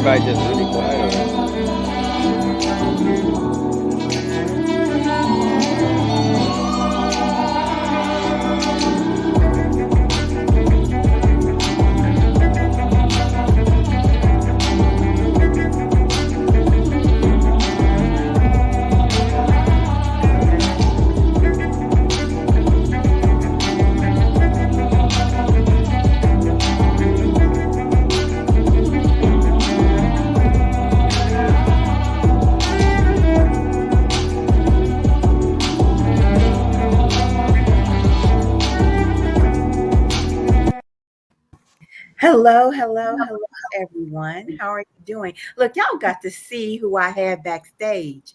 everybody just really quiet? Or? Hello, everyone. How are you doing? Look, y'all got to see who I had backstage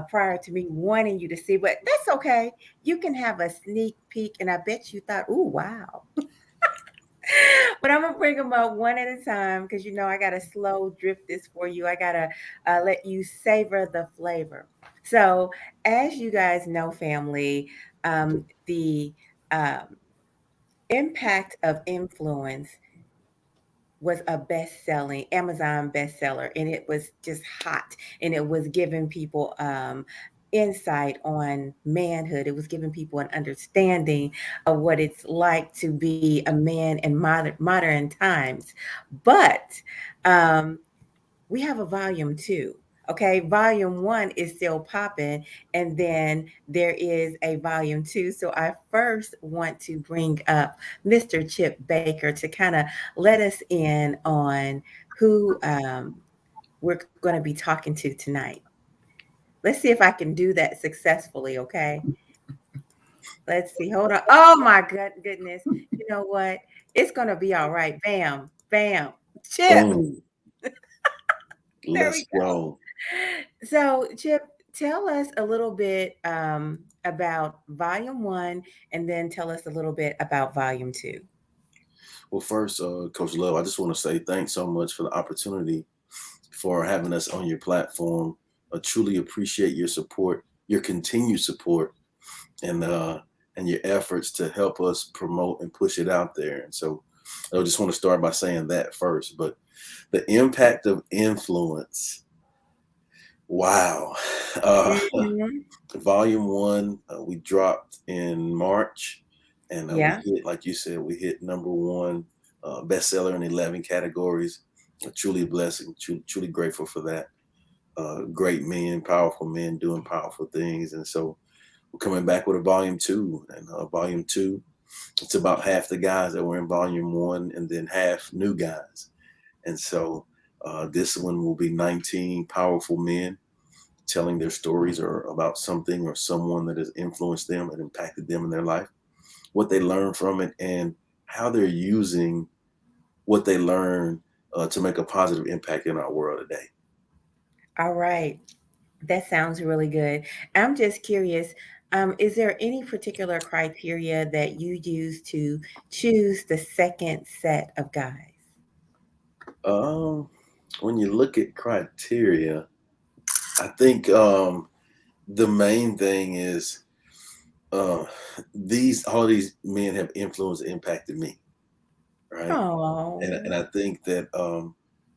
prior to me wanting you to see, but that's okay. You can have a sneak peek, and I bet you thought, "Ooh, wow!" But I'm gonna bring them up one at a time because I gotta slow drip this for you. I gotta let you savor the flavor. So, as you guys know, family, the um, impact of influence was a best-selling Amazon bestseller, and it was just hot, and it was giving people insight on manhood. It was giving people an understanding of what it's like to be a man in modern times. But um, we have a volume two. Okay, volume one is still popping, and then there is a volume two. So I first want to bring up Mr. Chip Baker to kind of let us in on who we're going to be talking to tonight. Let's see if I can do that successfully. Okay, let's see. Hold on. Oh my goodness! You know what? It's going to be all right. Bam, bam. Chip. Boom. There we Let's go. go. So, Chip, tell us a little bit about Volume One, and then tell us a little bit about Volume Two. Well, first, Coach Love, I just want to say thanks so much for the opportunity for having us on your platform. I truly appreciate your support, your continued support, and uh, and your efforts to help us promote and push it out there. And so, I just want to start by saying that first. But the impact of influence. Wow. Uh, Hmm. Volume one, we dropped in March, and we Yeah. hit, like you said, we hit number one bestseller in 11 categories. Truly a blessing, truly grateful for that. Great men, powerful men doing powerful things. And so we're coming back with a volume two. And volume two, it's about half the guys that were in volume one and then half new guys. And so this one will be 19 powerful men telling their stories or about something or someone that has influenced them and impacted them in their life, what they learned from it, and how they're using what they learned to make a positive impact in our world today. All right. That sounds really good. I'm just curious. Is there any particular criteria that you use to choose the second set of guys? Um, when you look at criteria, I think the main thing is uh, these all these men have influenced and impacted me, right? And Oh. I think that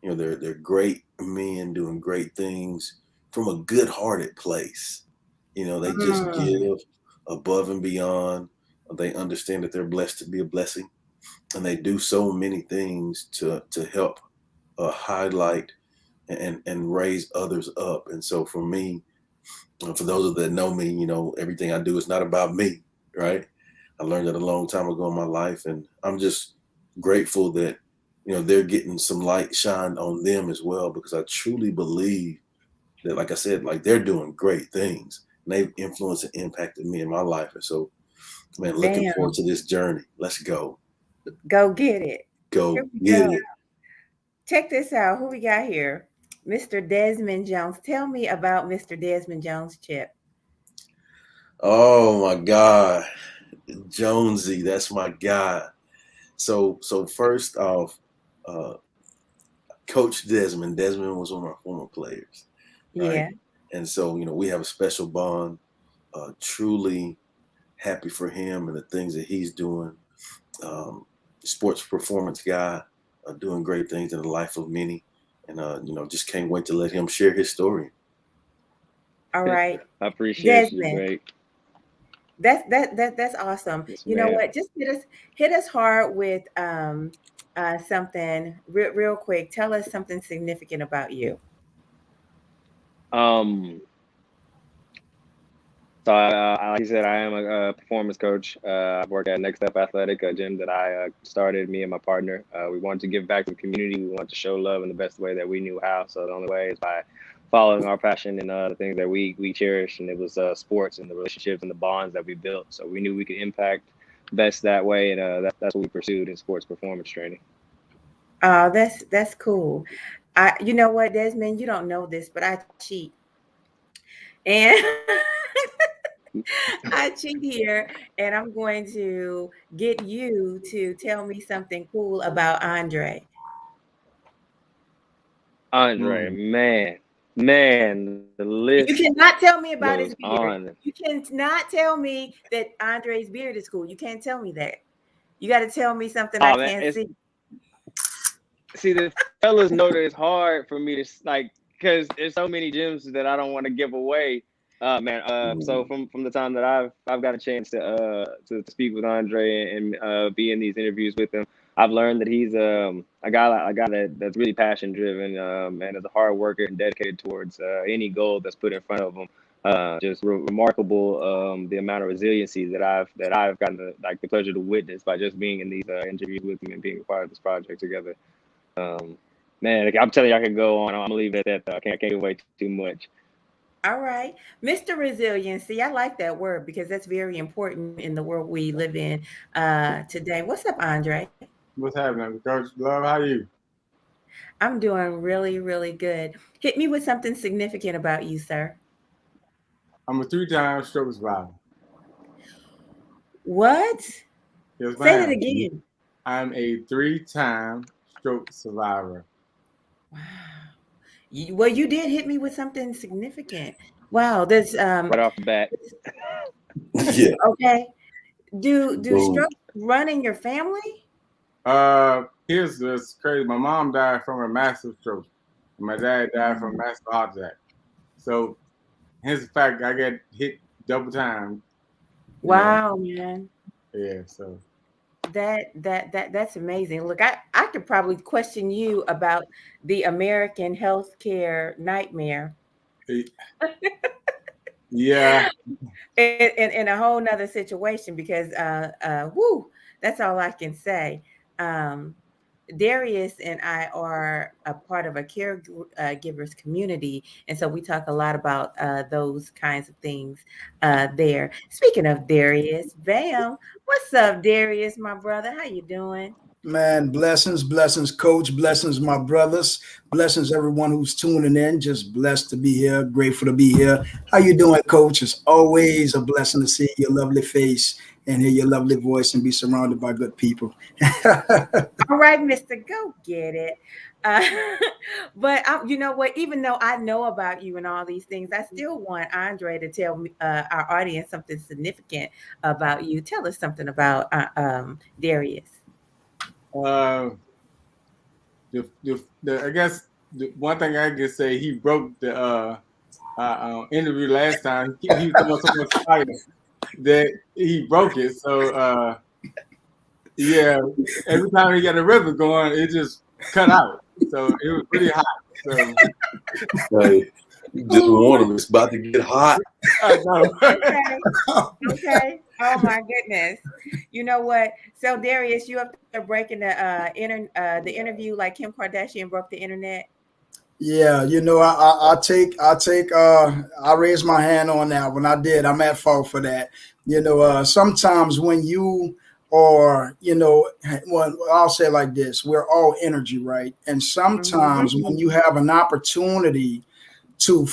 they're great men doing great things from a good-hearted place. They just Mm. give above and beyond. They understand that they're blessed to be a blessing, and they do so many things to help highlight and raise others up. And so for me, for those that know me, everything I do is not about me, right? I learned that a long time ago in my life, and I'm just grateful that they're getting some light shined on them as well, because I truly believe that, like I said, like they're doing great things and they've influenced and impacted me in my life. And so, man, looking Bam. forward to this journey. Let's go, Go get it. Here go we get go. it. Check this out. Who we got here? Mr. Desmond Jones. Tell me about Mr. Desmond Jones, Chip. Oh my God, Jonesy, that's my guy. So first off, uh, Coach Desmond. Desmond was one of my former players, right? Yeah. And so we have a special bond. Truly happy for him and the things that he's doing. Um, Sports performance guy, doing great things in the life of many. and just can't wait to let him share his story. All right, I appreciate you, Desmond. Drake. That's awesome. Yes, You know ma'am. what? Just hit us hard with something real quick. Tell us something significant about you. Um, so like you said, I am a performance coach. I work at Next Step Athletic, a gym that I started, me and my partner. We wanted to give back to the community. We wanted to show love in the best way that we knew how. So the only way is by following our passion and the things that we cherish. And it was sports and the relationships and the bonds that we built. So we knew we could impact best that way. And that's what we pursued in sports performance training. Oh, that's cool. You know what, Desmond, you don't know this, but I cheat. And I cheat here, and I'm going to get you to tell me something cool about Andre. Andre, man, the You list cannot tell me about goes his beard. on. You cannot tell me that Andre's beard is cool. You can't tell me that. You got to tell me something I Oh man, can't see. see the fellas know that it's hard for me to like because there's so many gems that I don't want to give away. Man, so from the time that I've got a chance to speak with Andre and be in these interviews with him, I've learned that he's a guy that's really passion driven and is a hard worker and dedicated towards any goal that's put in front of him. Just remarkable the amount of resiliency that I've gotten the pleasure to witness by just being in these interviews with him and being a part of this project together. Man, I'm telling you, I can go on. I'm gonna leave it at that. I can't wait too much. All right. Mr. Resiliency. I like that word because that's very important in the world we live in today. What's up, Andre? What's happening, Coach Love? How you? I'm doing really, really good. Hit me with something significant about you, sir. I'm a 3-time stroke survivor. What? Yes, Say that ma'am. again. I'm a 3-time stroke survivor. Wow. Well, you did hit me with something significant. Wow. There's Right off the bat. Yeah. okay. Do Boom. strokes run in your family? Here's this crazy. My mom died from a massive stroke. And my dad died from a massive heart attack. So hence the fact I get hit double time. Wow, man. Yeah, so That's amazing. Look, I could probably question you about the American healthcare nightmare yeah. in a whole nother situation because whoo, that's all I can say. Darius and I are a part of a caregivers community, and so we talk a lot about those kinds of things there. Speaking of Darius, bam, what's up, Darius, my brother? How you doing? Man, blessings, coach, blessings, my brothers, blessings, everyone who's tuning in. Just blessed to be here, grateful to be here. How you doing, coach? It's always a blessing to see your lovely face and hear your lovely voice and be surrounded by good people. All right, Mister, go get it. Uh, but you know what? Even though I know about you and all these things, I still want Andre to tell me, our audience something significant about you. Tell us something about Darius. I guess the one thing I can say, he broke the interview last time. He was talking so much fire that he broke it. So yeah, every time he got a river going, it just cut out. So it was pretty hot. So Hey, just warn him, it's about to get hot. I know. Okay. Oh my goodness. You know what? So Darius, you up there breaking the interview like Kim Kardashian broke the internet? Yeah, I raise my hand on that. When I did, I'm at fault for that. Sometimes when you or well, I'll say it like this: we're all energy, right? And sometimes when you have an opportunity to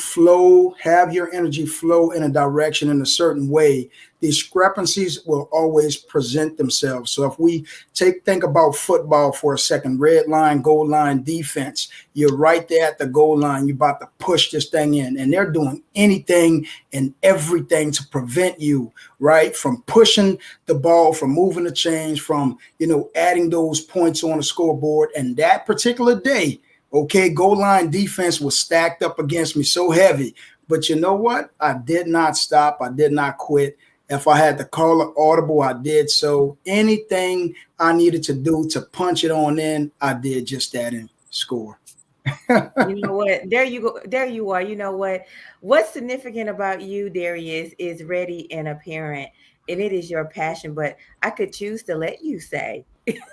have your energy flow in a direction in a certain way, discrepancies will always present themselves. So if we think about football for a second, red line, goal line defense, you're right there at the goal line, you're about to push this thing in, and they're doing anything and everything to prevent you, right, from pushing the ball, from moving the chains, from adding those points on the scoreboard. And that particular day, Okay, goal line defense was stacked up against me so heavy. But you know what? I did not stop. I did not quit. If I had to call an audible, I did so. Anything I needed to do to punch it on in, I did just that and score. You know what? There you go. There you are. You know what? What's significant about you, Darius, is ready and apparent, and it is your passion. But I could choose to let you say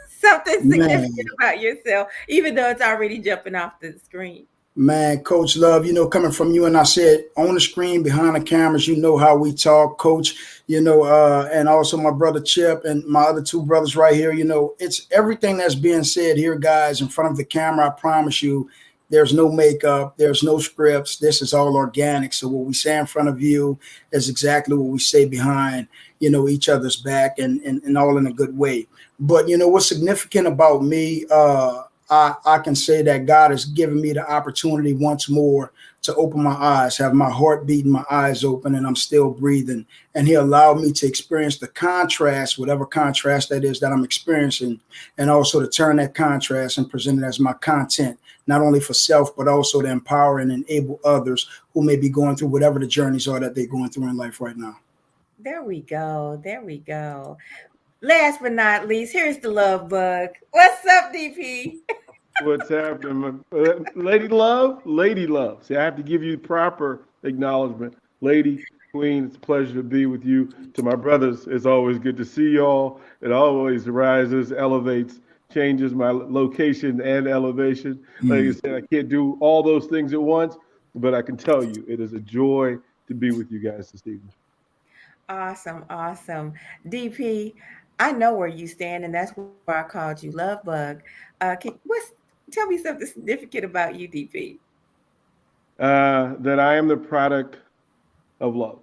something significant Man. about yourself, even though it's already jumping off the screen. Man, Coach Love, coming from you, and I said on the screen, behind the cameras, how we talk, Coach, and also my brother Chip and my other two brothers right here, it's everything that's being said here, guys, in front of the camera. I promise you, there's no makeup, there's no scripts. This is all organic. So what we say in front of you is exactly what we say behind, each other's back and all in a good way. But, what's significant about me, I can say that God has given me the opportunity once more to open my eyes, have my heart beating, my eyes open, and I'm still breathing. And he allowed me to experience the contrast, whatever contrast that is that I'm experiencing, and also to turn that contrast and present it as my content, not only for self, but also to empower and enable others who may be going through whatever the journeys are that they're going through in life right now. There we go. There we go. Last but not least, here's the love bug. What's up, DP? What's happening? Lady love. See, I have to give you proper acknowledgement. Lady, queen, it's a pleasure to be with you. To my brothers, it's always good to see y'all. It always rises, elevates, changes my location and elevation. Like I said, I can't do all those things at once, but I can tell you it is a joy to be with you guys this evening. Awesome. DP, I know where you stand, and that's why I called you Love Bug. Tell me something significant about you, DP. That I am the product of love.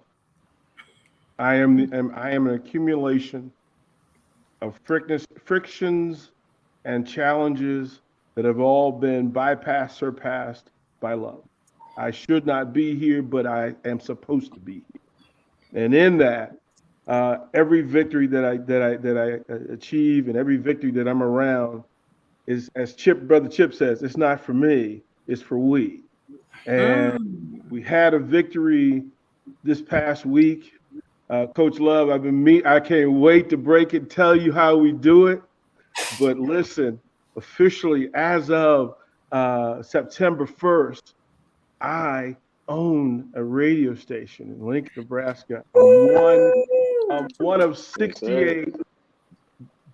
I am an accumulation of frictions and challenges that have all been bypassed, surpassed by love. I should not be here, but I am supposed to be here. And in that, every victory that I achieve and every victory that I'm around is, as Brother Chip says, it's not for me, it's for we. And we had a victory this past week. Coach Love, I can't wait to break it, tell you how we do it. But listen, officially as of September 1st, I own a radio station in Lincoln, Nebraska. I'm one of 68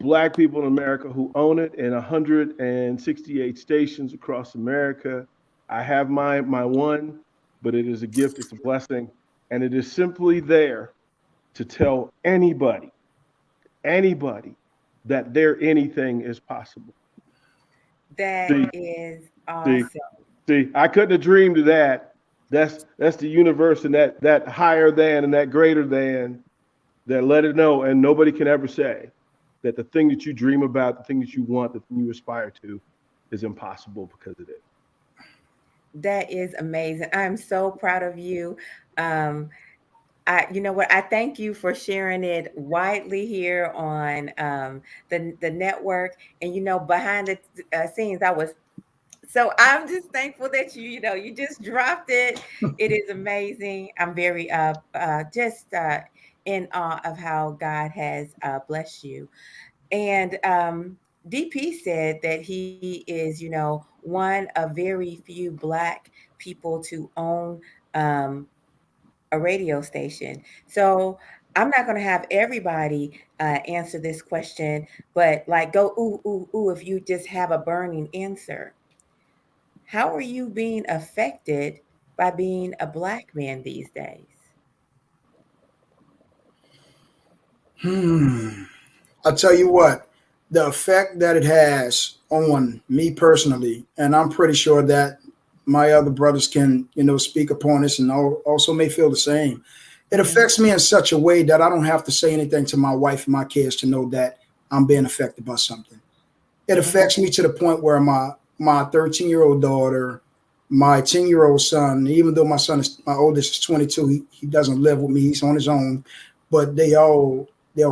Black people in America who own it in 168 stations across America. I have my one, but it is a gift, it's a blessing, and it is simply there to tell anybody that their anything is possible. That is awesome. See, I couldn't have dreamed of that. That's the universe and that higher than and that greater than that let it know, and nobody can ever say that the thing that you dream about, the thing that you want, the thing you aspire to is impossible, because it is. That is amazing. I'm so proud of you. You know what? I thank you for sharing it widely here on the network. And behind the scenes, so I'm just thankful that you just dropped it. It is amazing. I'm very just in awe of how God has blessed you. And DP said that he is, one of very few Black people to own a radio station. So I'm not going to have everybody answer this question, but go, ooh, if you just have a burning answer. How are you being affected by being a Black man these days? I'll tell you what, the effect that it has on me personally, and I'm pretty sure that my other brothers can, speak upon this and also may feel the same. It affects me in such a way that I don't have to say anything to my wife and my kids to know that I'm being affected by something. It affects me to the point where my 13-year-old daughter, my 10-year-old son, even though my oldest is 22, he doesn't live with me, he's on his own, but they'll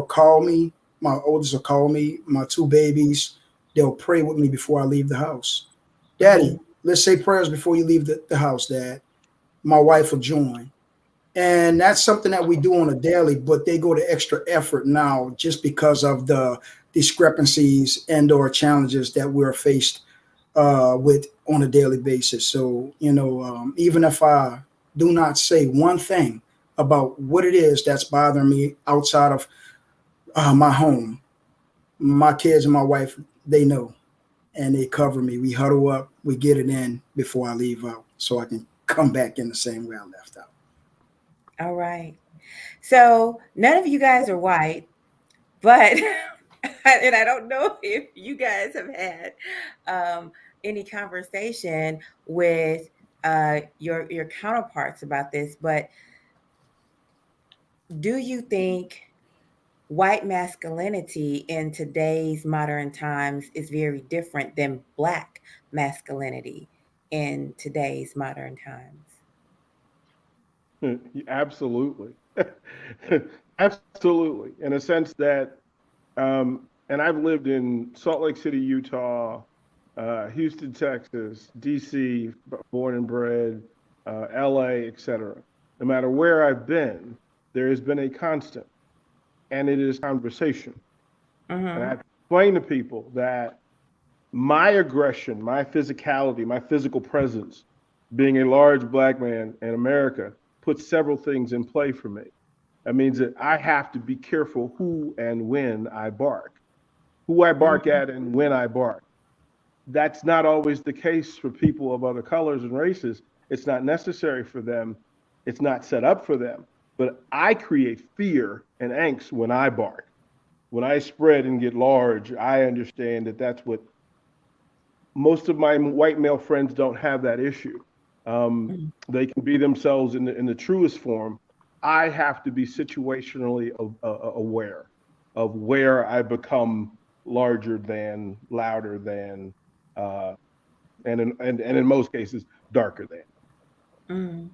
call me. My oldest will call me, my two babies, they'll pray with me before I leave the house. Daddy, let's say prayers before you leave the house, Dad. My wife will join. And that's something that we do on a daily, but they go to extra effort now just because of the discrepancies and or challenges that we're faced with on a daily basis. So, even if I do not say one thing about what it is that's bothering me outside of my home, my kids and my wife, they know and they cover me. We huddle up, we get it in before I leave out so I can come back in the same way I left out. All right. So none of you guys are white, but and I don't know if you guys have had um, any conversation with your counterparts about this, but do you think white masculinity in today's modern times is very different than black masculinity in today's modern times? Absolutely. Absolutely. In a sense that, and I've lived in Salt Lake City, Utah, Houston, Texas, DC, born and bred, LA, etc. No matter where I've been, there has been a constant, and it is conversation. And Mm-hmm. I explain to people that my aggression, my physicality, my physical presence, being a large black man in America, puts several things in play for me. That means that I have to be careful who and when I bark, who I bark Mm-hmm. at and when I bark. That's not always the case for people of other colors and races. It's not necessary for them. It's not set up for them. But I create fear and angst when I bark. When I spread and get large, I understand that that's what most of my white male friends don't have that issue. They can be themselves in the truest form. I have to be situationally aware of where I become larger than, louder than, uh, and in most cases, darker than. Mm.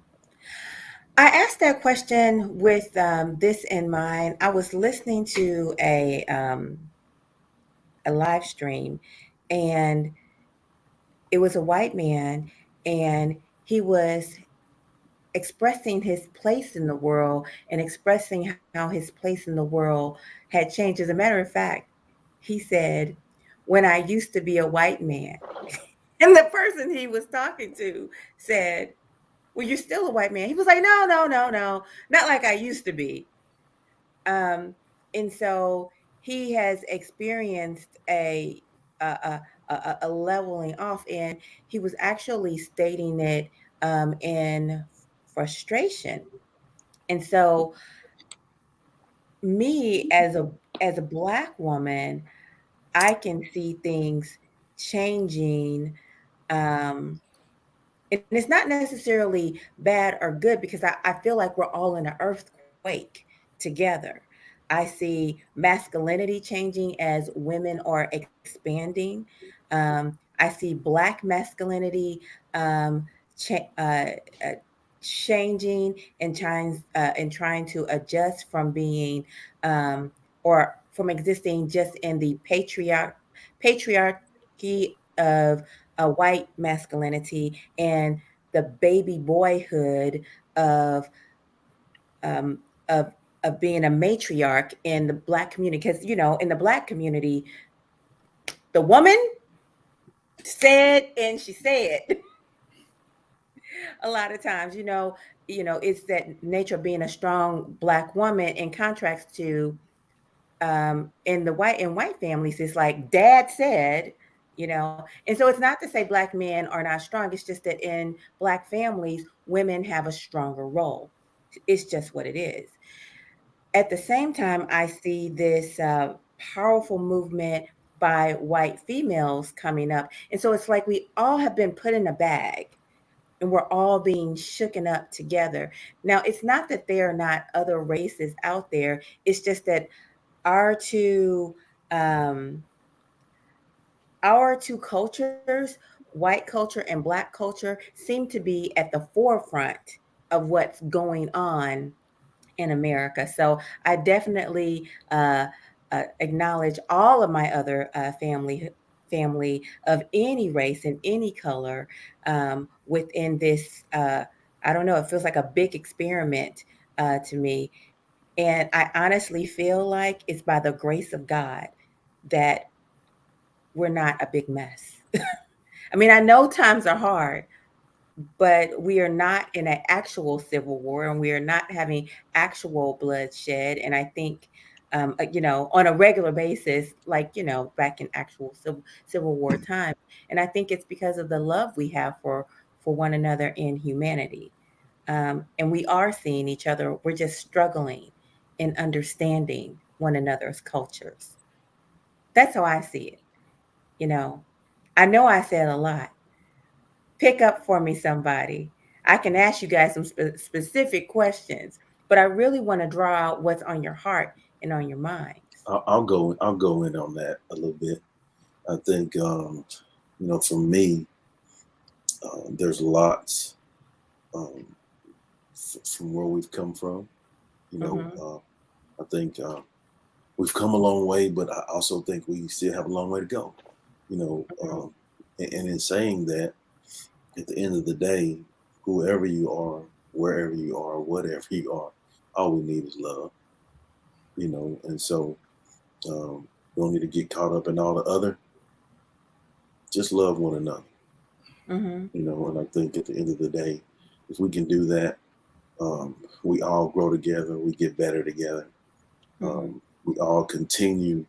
I asked that question with this in mind. I was listening to a live stream, and it was a white man, and he was expressing his place in the world and expressing how his place in the world had changed. As a matter of fact, he said, "When I used to be a white man," and the person he was talking to said, "Well, you're still a white man." He was like, "No, no, no, no, not like I used to be." Um, and so he has experienced a, a leveling off, and he was actually stating it in frustration. And so, me as a black woman, I can see things changing. Um, and it's not necessarily bad or good because I feel like we're all in an earthquake together. I see masculinity changing as women are expanding. I see black masculinity um, cha- uh, uh, changing and trying to adjust from being or from existing just in the patriarchy of a white masculinity and the baby boyhood of um, of of being a matriarch in the black community. Because in the black community, the woman said and she said a lot of times. It's that nature of being a strong black woman in contrast to in white families, it's like dad said. And so it's not to say black men are not strong. It's just that in black families, women have a stronger role. It's just what it is. At the same time, I see this powerful movement by white females coming up. And so it's like we all have been put in a bag and we're all being shooken up together. Now, it's not that there are not other races out there. It's just that our two um, our two cultures, white culture and black culture, seem to be at the forefront of what's going on in America. So I definitely acknowledge all of my other family of any race and any color within this. I don't know. It feels like a big experiment to me. And I honestly feel like it's by the grace of God that we're not a big mess. I mean, I know times are hard, but we are not in an actual civil war and we are not having actual bloodshed. And I think, on a regular basis, like, back in actual civil war time. And I think it's because of the love we have for one another in humanity. And we are seeing each other. We're just struggling in understanding one another's cultures. That's how I see it. You know, I know I said a lot. Pick up for me, somebody. I can ask you guys some specific questions, but I really want to draw out what's on your heart and on your minds. I'll go. I'll go in on that a little bit. I think for me, there's lots from where we've come from. I think we've come a long way, but I also think we still have a long way to go. And in saying that, at the end of the day, whoever you are, wherever you are, whatever you are, all we need is love. And so don't need to get caught up in all the other. Just love one another. And I think at the end of the day, if we can do that, we all grow together, we get better together. We all continue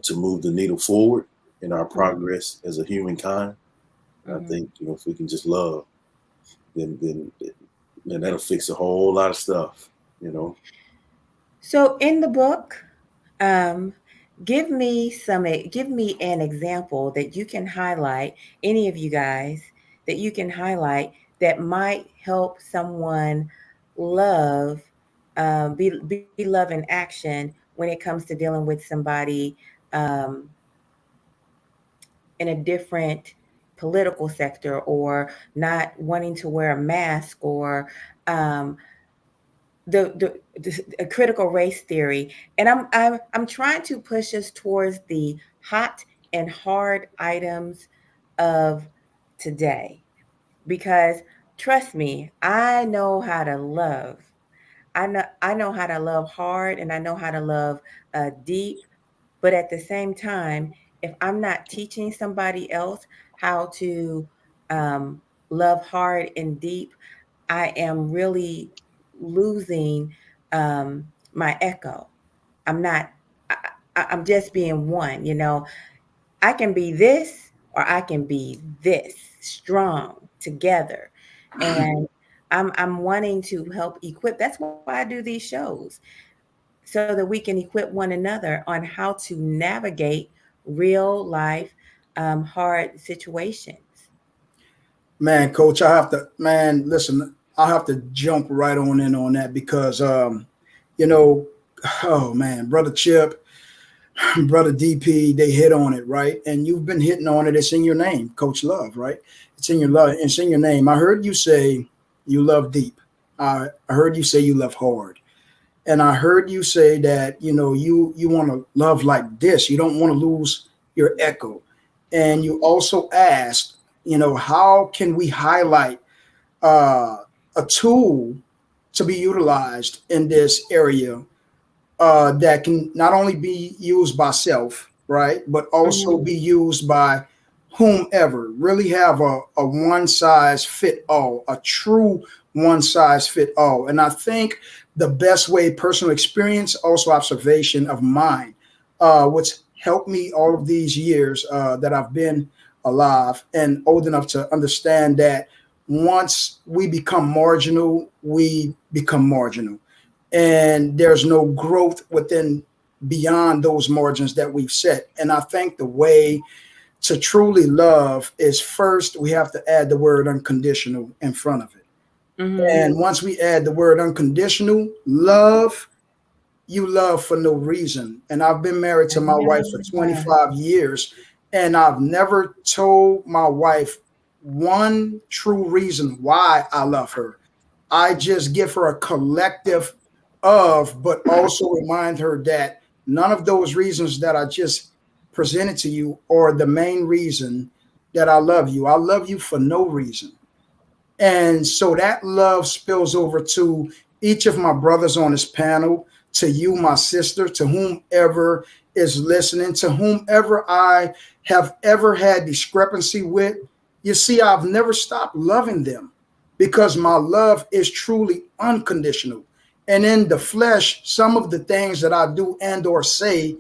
to move the needle forward in our progress as a humankind. I think, if we can just love, then that'll fix a whole lot of stuff, So in the book, give me an example that you can highlight, any of you guys that you can highlight that might help someone love, be love in action when it comes to dealing with somebody in a different political sector, or not wanting to wear a mask, or the critical race theory. And I'm trying to push us towards the hot and hard items of today, because trust me, I know how to love. I know how to love hard, and I know how to love deep. But at the same time, if I'm not teaching somebody else how to um, love hard and deep, I am really losing my echo. I'm not. I'm just being one. I can be this, or I can be this, strong together, and I'm wanting to help equip. That's why I do these shows, so that we can equip one another on how to navigate real life hard situations. Man, coach, listen, I have to jump right on in on that because, you know, oh man, brother Chip, brother DP, they hit on it, right? And you've been hitting on it. It's in your name, Coach Love, right? It's in your love. It's in your name. I heard you say you love deep. I heard you say you love hard. And I heard you say that, you want to love like this. You don't want to lose your echo. And you also asked, how can we highlight a tool to be utilized in this area that can not only be used by self, right, but also be used by whomever. Really have a one size fit all, a true one size fit all. And I think the best way, personal experience, also observation of mine, what's helped me all of these years that I've been alive and old enough to understand that once we become marginal, we become marginal. And there's no growth within beyond those margins that we've set. And I think the way to truly love is, first, we have to add the word unconditional in front of it. And once we add the word unconditional, love, you love for no reason. And I've been married to my wife for 25 years, and I've never told my wife one true reason why I love her. I just give her a collective of, but also remind her that none of those reasons that I just presented to you are the main reason that I love you. I love you for no reason. And so that love spills over to each of my brothers on this panel, to you, my sister, to whomever is listening, to whomever I have ever had discrepancy with. You see, I've never stopped loving them because my love is truly unconditional. And in the flesh, some of the things that I do and or say,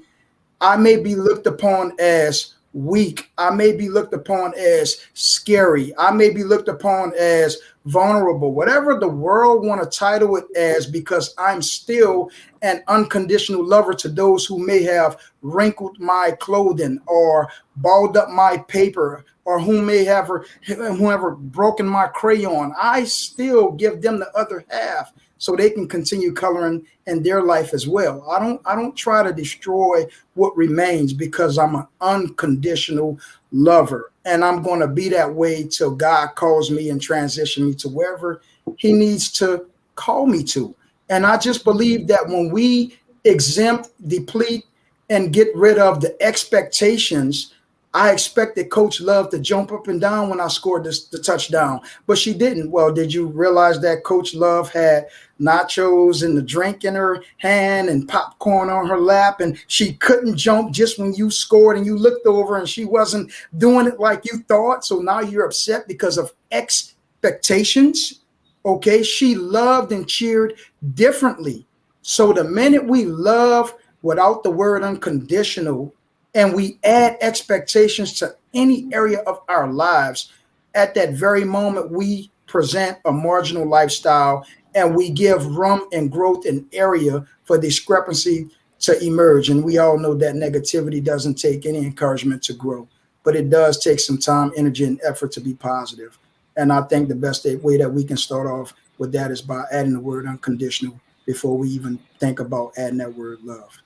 I may be looked upon as weak. I may be looked upon as scary. I may be looked upon as vulnerable, whatever the world want to title it as, because I'm still an unconditional lover to those who may have wrinkled my clothing or balled up my paper or whoever broken my crayon. I still give them the other half so they can continue coloring in their life as well. I don't try to destroy what remains because I'm an unconditional lover. And I'm going to be that way till God calls me and transition me to wherever he needs to call me to. And I just believe that when we exempt, deplete, and get rid of the expectations, I expected Coach Love to jump up and down when I scored the touchdown, but she didn't. Well, did you realize that Coach Love had nachos and the drink in her hand and popcorn on her lap, and she couldn't jump just when you scored and you looked over and she wasn't doing it like you thought? So now you're upset because of expectations. Okay, she loved and cheered differently. So the minute we love without the word unconditional, and we add expectations to any area of our lives, at that very moment, we present a marginal lifestyle and we give room and growth and area for discrepancy to emerge. And we all know that negativity doesn't take any encouragement to grow, but it does take some time, energy, and effort to be positive. And I think the best way that we can start off with that is by adding the word unconditional before we even think about adding that word love.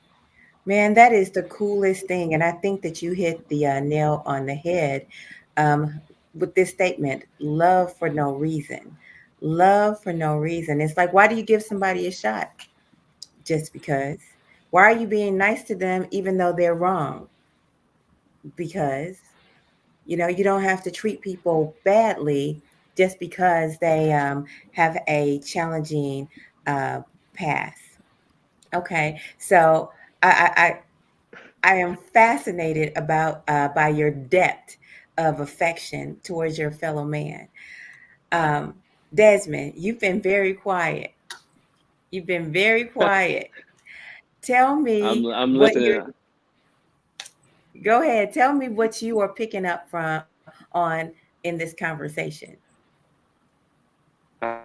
Man, that is the coolest thing. And I think that you hit the nail on the head with this statement, love for no reason. Love for no reason. It's like, why do you give somebody a shot? Just because. Why are you being nice to them even though they're wrong? Because, you don't have to treat people badly just because they have a challenging past. Okay, so I am fascinated about by your depth of affection towards your fellow man. Um, Desmond, you've been very quiet. You've been very quiet. Tell me I'm what you're. listening. Go ahead. Tell me what you are picking up from on in this conversation. I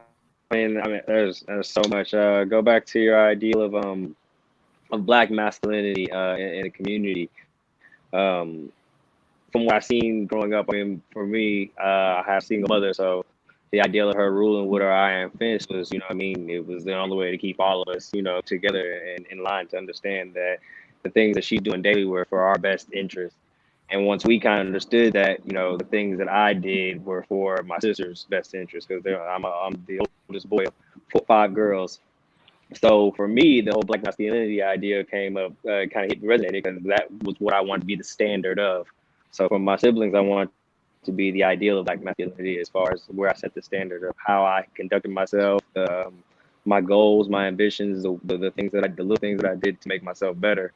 mean, there's so much. Go back to your ideal of black masculinity in the community. Um, from what I've seen growing up, I mean, for me, I have a single mother, so the ideal of her ruling with her iron fist was, what I mean, it was the only way to keep all of us, together and in line to understand that the things that she's doing daily were for our best interest. And once we kind of understood that, the things that I did were for my sister's best interest, because I'm the oldest boy of five girls. So for me, the whole black masculinity idea came up, kind of hit resonated because that was what I wanted to be the standard of. So for my siblings, I wanted to be the ideal of black masculinity as far as where I set the standard of how I conducted myself, my goals, my ambitions, the things the little things that I did to make myself better,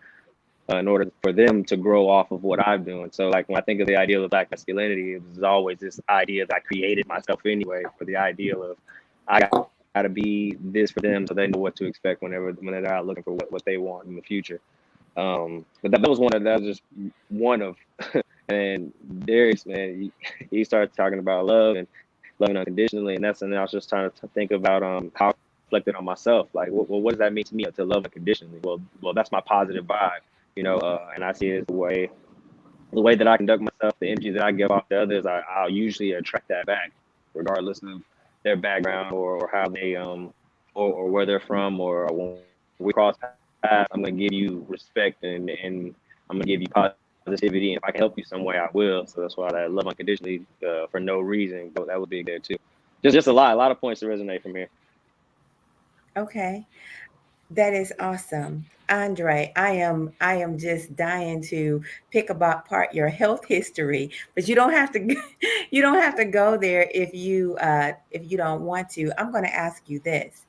in order for them to grow off of what I'm doing. So like when I think of the ideal of black masculinity, it was always this idea that I created myself anyway, for the ideal of I got to be this for them so they know what to expect when they're out looking for what they want in the future. But that was just one of and Darius, man, he started talking about love and loving unconditionally, and I was just trying to think about how I reflected on myself. Like, what does that mean to me to love unconditionally? Well, that's my positive vibe, and I see it as the way that I conduct myself, the energy that I give off to others. I'll usually attract that back, regardless of their background or how they or where they're from, or when we cross paths, I'm gonna give you respect and I'm gonna give you positivity, and if I can help you some way, I will. So that's why I love unconditionally for no reason. But that would be there too. Just a lot of points to resonate from here. Okay, that is awesome. Andre, I am just dying to pick about part your health history, but you don't have to you don't have to go there if you don't want to. I'm going to ask you this.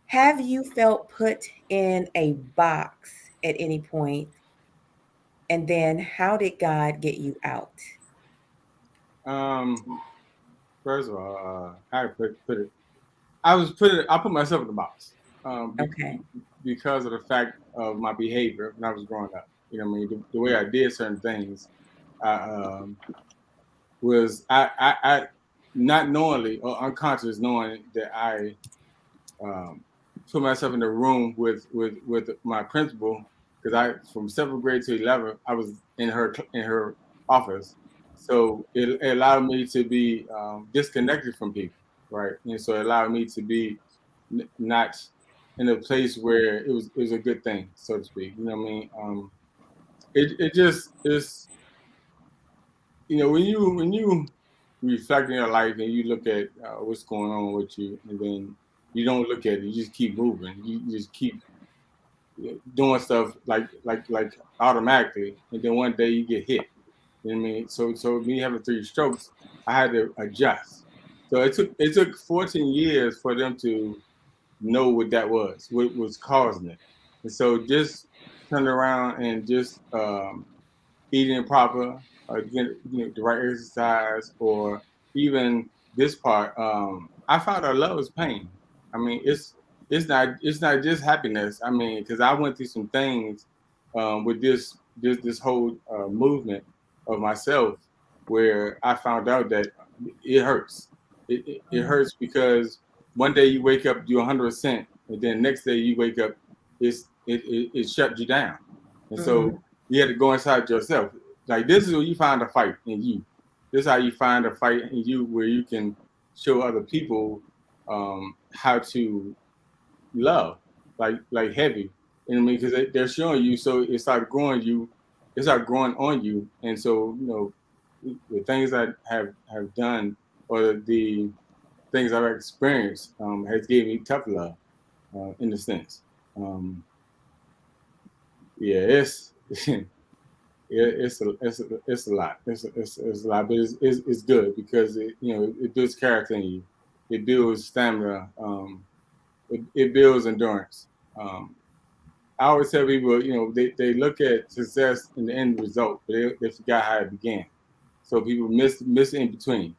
Have you felt put in a box at any point, and then how did God get you out? Um, First of all, I put it. I put myself in the box. Okay. Because of the fact of my behavior when I was growing up. You know what I mean? The way I did certain things, I was I not knowingly or unconscious knowing that I um, put myself in the room with my principal, because I from seventh grade to 11 I was in her office, so it allowed me to be disconnected from people, right? And so it allowed me to be not in a place where it was a good thing, so to speak. You know what I mean? It just is, you know, when you reflect in your life and you look at what's going on with you, and then you don't look at it, you just keep moving, you just keep doing stuff like automatically, and then one day you get hit. You know what I mean? So me having three strokes, I had to adjust. So it took 14 years for them to know what that was, what was causing it. And so just turn around and just eating proper, getting, you know, the right exercise, or even this part. I found out love is pain. I mean, it's not just happiness. I mean, because I went through some things with this whole movement of myself, where I found out that it hurts. It hurts because one day you wake up, you're 100%, and then next day you wake up, it shut you down, and Mm-hmm. so you had to go inside yourself. Like, this is where you find a fight in you. This is how you find a fight in you, where you can show other people how to love, like heavy. You know what I mean? Because they're showing you, so it started growing you, it started growing on you, and so, you know, the things I have done, or the things I've experienced, has given me tough love, in a sense. Um, yeah, it's it's a lot. It's a lot, but it's good because you know, it builds character in you. It builds stamina. It builds endurance. Um, I always tell people, you know, they look at success in the end result, but they forgot how it began. So people miss in between.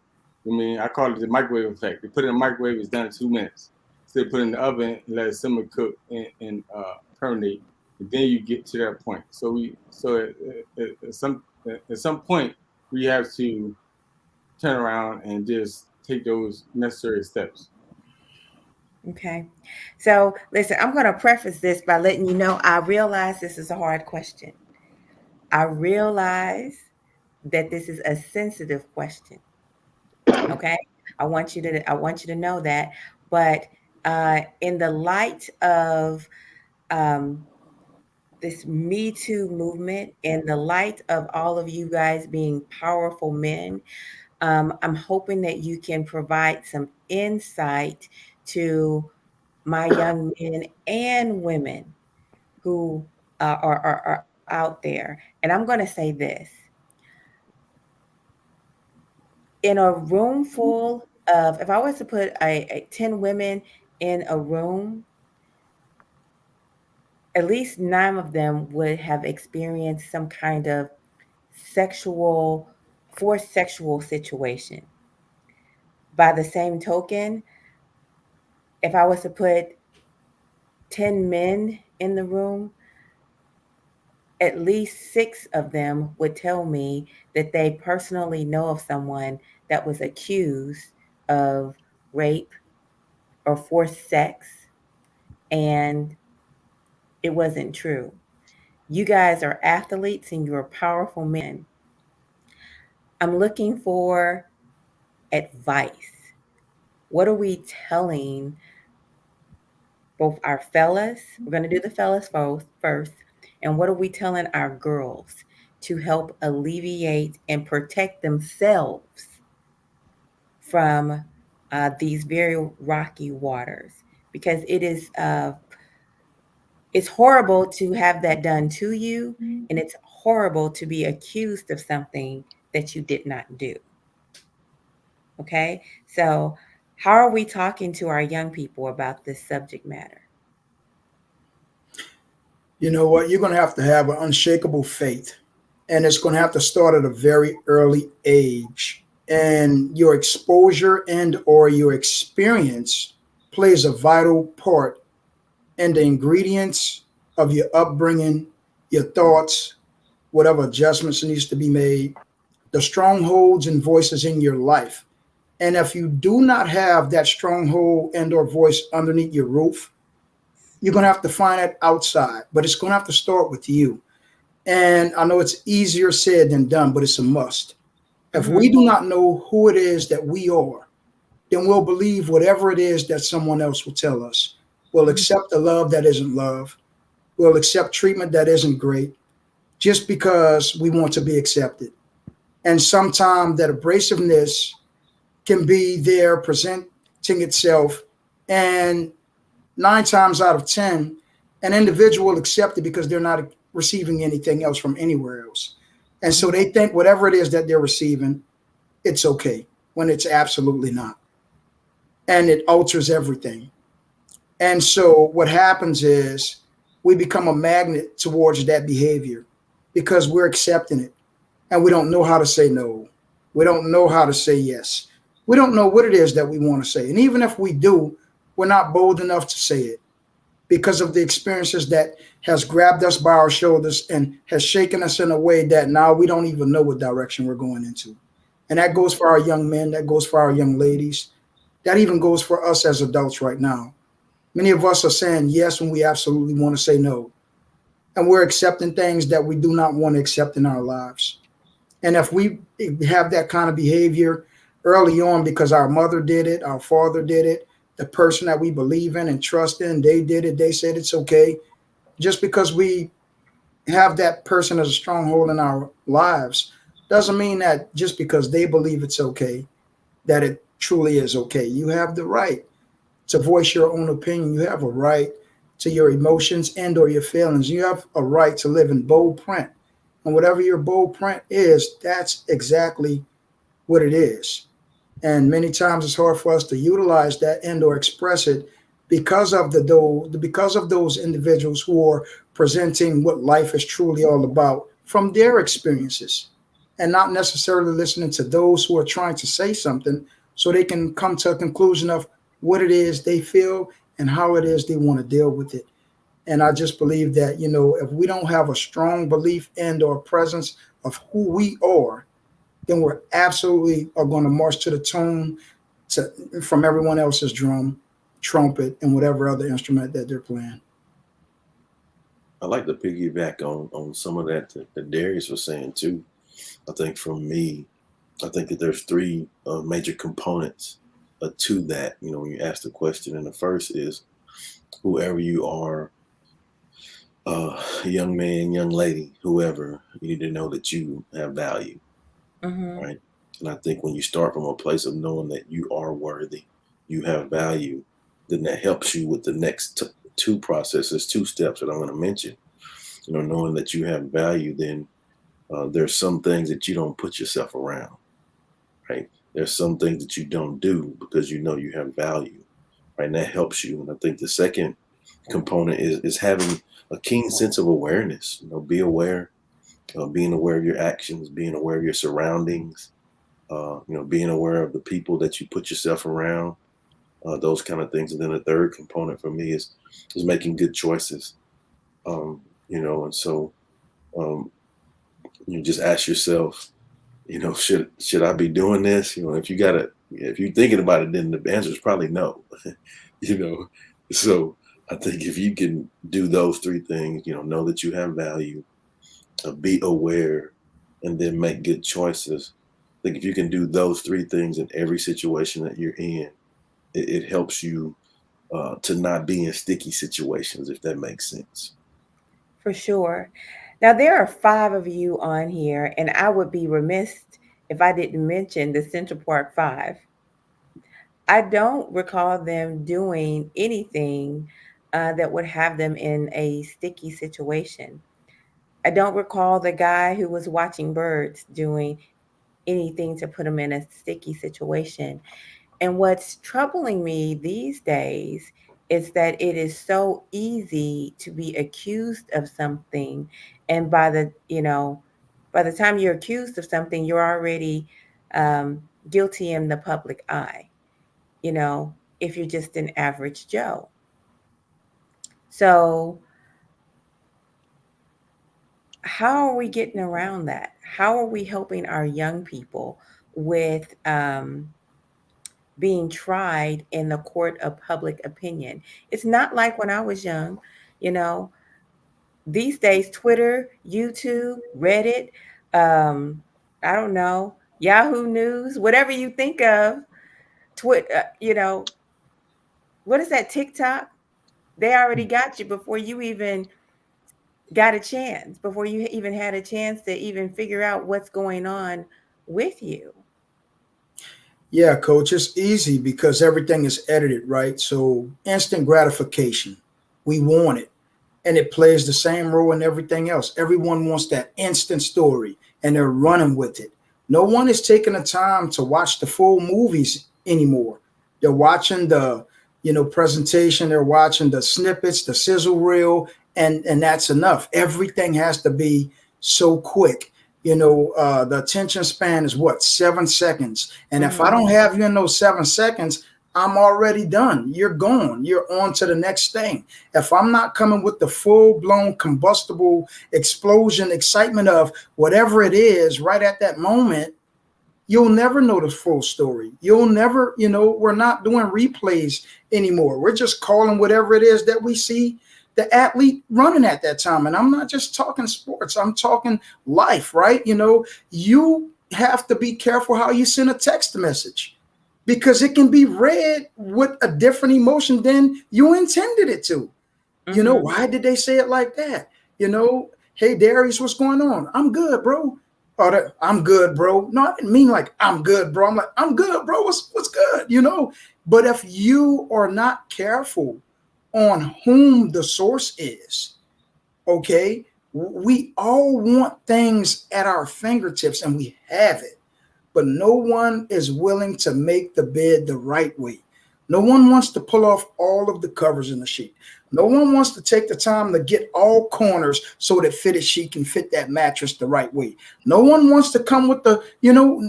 I mean, I call it the microwave effect. They put it in the microwave, it's done in 2 minutes. So they put it in the oven and let it simmer, cook, and permeate, and then you get to that point. So at some point we have to turn around and just take those necessary steps. Okay. So listen, I'm going to preface this by letting you know I realize this is a hard question. I realize that this is a sensitive question. Okay. I want you to know that. But in the light of um, this Me Too movement, in the light of all of you guys being powerful men, I'm hoping that you can provide some insight to my young men and women who are out there. And I'm going to say this: in a room full of, if I was to put 10 women in a room, at least 9 of them would have experienced some kind of sexual, forced sexual situation. By the same token, if I was to put 10 men in the room, at least 6 of them would tell me that they personally know of someone that was accused of rape or forced sex, and it wasn't true. You guys are athletes and you're powerful men. I'm looking for advice. What are we telling both our fellas? We're going to do the fellas first. And what are we telling our girls to help alleviate and protect themselves from these very rocky waters? Because it is It's horrible to have that done to you, and it's horrible to be accused of something that you did not do. Okay? So, how are we talking to our young people about this subject matter? You know what? You're going to have an unshakable faith, and it's going to have to start at a very early age. And your exposure and or your experience plays a vital part in the ingredients of your upbringing, your thoughts, whatever adjustments needs to be made, the strongholds and voices in your life. And if you do not have that stronghold and or voice underneath your roof, you're going to have to find it outside, but it's going to have to start with you. And I know it's easier said than done, but it's a must. If we Mm-hmm. do not know who it is that we are, then we'll believe whatever it is that someone else will tell us. We'll accept the love that isn't love. We'll accept treatment that isn't great just because we want to be accepted. And sometimes that abrasiveness can be there presenting itself. And 9 times out of 10, an individual will accept it because they're not receiving anything else from anywhere else. And so they think whatever it is that they're receiving, it's okay when it's absolutely not. And it alters everything. And so what happens is we become a magnet towards that behavior because we're accepting it and we don't know how to say no. We don't know how to say yes. We don't know what it is that we want to say. And even if we do, we're not bold enough to say it because of the experiences that has grabbed us by our shoulders and has shaken us in a way that now we don't even know what direction we're going into. And that goes for our young men, that goes for our young ladies, that even goes for us as adults right now. Many of us are saying yes when we absolutely want to say no. And we're accepting things that we do not want to accept in our lives. And if we have that kind of behavior early on because our mother did it, our father did it, the person that we believe in and trust in, they did it, they said it's okay. Just because we have that person as a stronghold in our lives doesn't mean that just because they believe it's okay, that it truly is okay. You have the right to voice your own opinion. You have a right to your emotions and or your feelings. You have a right to live in bold print. And whatever your bold print is, that's exactly what it is. And many times it's hard for us to utilize that and or express it because of those individuals who are presenting what life is truly all about from their experiences and not necessarily listening to those who are trying to say something so they can come to a conclusion of what it is they feel and how it is they want to deal with it. And I just believe that, if we don't have a strong belief and or presence of who we are, then we're absolutely are going to march to the tune from everyone else's drum, trumpet, and whatever other instrument that they're playing. I like to piggyback on some of that Darius was saying too. I think for me, I think that there's three major components to that. When you ask the question, and the first is whoever you are, young man, young lady, whoever, you need to know that you have value, Mm-hmm. right? And I think when you start from a place of knowing that you are worthy, you have value, then that helps you with the next two processes, two steps that I'm going to mention. Knowing that you have value, then there's some things that you don't put yourself around, right? There's some things that you don't do because you know you have value, right? And that helps you. And I think the second component is having a keen sense of awareness. Be aware, being aware of your actions, being aware of your surroundings, being aware of the people that you put yourself around, those kind of things. And then the third component for me is making good choices. And so you just ask yourself, should I be doing this? If you're thinking about it, then the answer is probably no. So I think if you can do those three things, know that you have value, be aware, and then make good choices. I think if you can do those three things in every situation that you're in, it helps you to not be in sticky situations, if that makes sense. For sure. Now, there are 5 of you on here, and I would be remiss if I didn't mention the Central Park Five. I don't recall them doing anything that would have them in a sticky situation. I don't recall the guy who was watching birds doing anything to put him in a sticky situation. And what's troubling me these days is that it is so easy to be accused of something, and by the time you're accused of something, you're already um, guilty in the public eye. You know, if you're just an average Joe. So how are we getting around that? How are we helping our young people with being tried in the court of public opinion? It's not like when I was young, you know, these days, Twitter, YouTube, Reddit, um, I don't know, Yahoo News, whatever you think of, what is that, TikTok? They already got you before you even got a chance, before you even had a chance to even figure out what's going on with you. Yeah, coach, it's easy because everything is edited, right? So instant gratification. We want it. And it plays the same role in everything else. Everyone wants that instant story and they're running with it. No one is taking the time to watch the full movies anymore. They're watching the, presentation, they're watching the snippets, the sizzle reel, and that's enough. Everything has to be so quick. The attention span is what, 7 seconds. And if I Mm-hmm. don't have you in those 7 seconds, I'm already done. You're gone. You're on to the next thing. If I'm not coming with the full blown combustible explosion excitement of whatever it is right at that moment, you'll never know the full story. You'll never, we're not doing replays anymore. We're just calling whatever it is that we see the athlete running at that time. And I'm not just talking sports, I'm talking life, right? You have to be careful how you send a text message because it can be read with a different emotion than you intended it to. Mm-hmm. Why did they say it like that? Hey, Darius, what's going on? I'm good, bro. Or I'm good, bro. No, I didn't mean like I'm good, bro. I'm like, I'm good, bro. What's good? But if you are not careful on whom the source is, okay, we all want things at our fingertips and we have it, but no one is willing to make the bed the right way. No one wants to pull off all of the covers in the sheet. No one wants to take the time to get all corners so that fitted sheet can fit that mattress the right way. No one wants to come with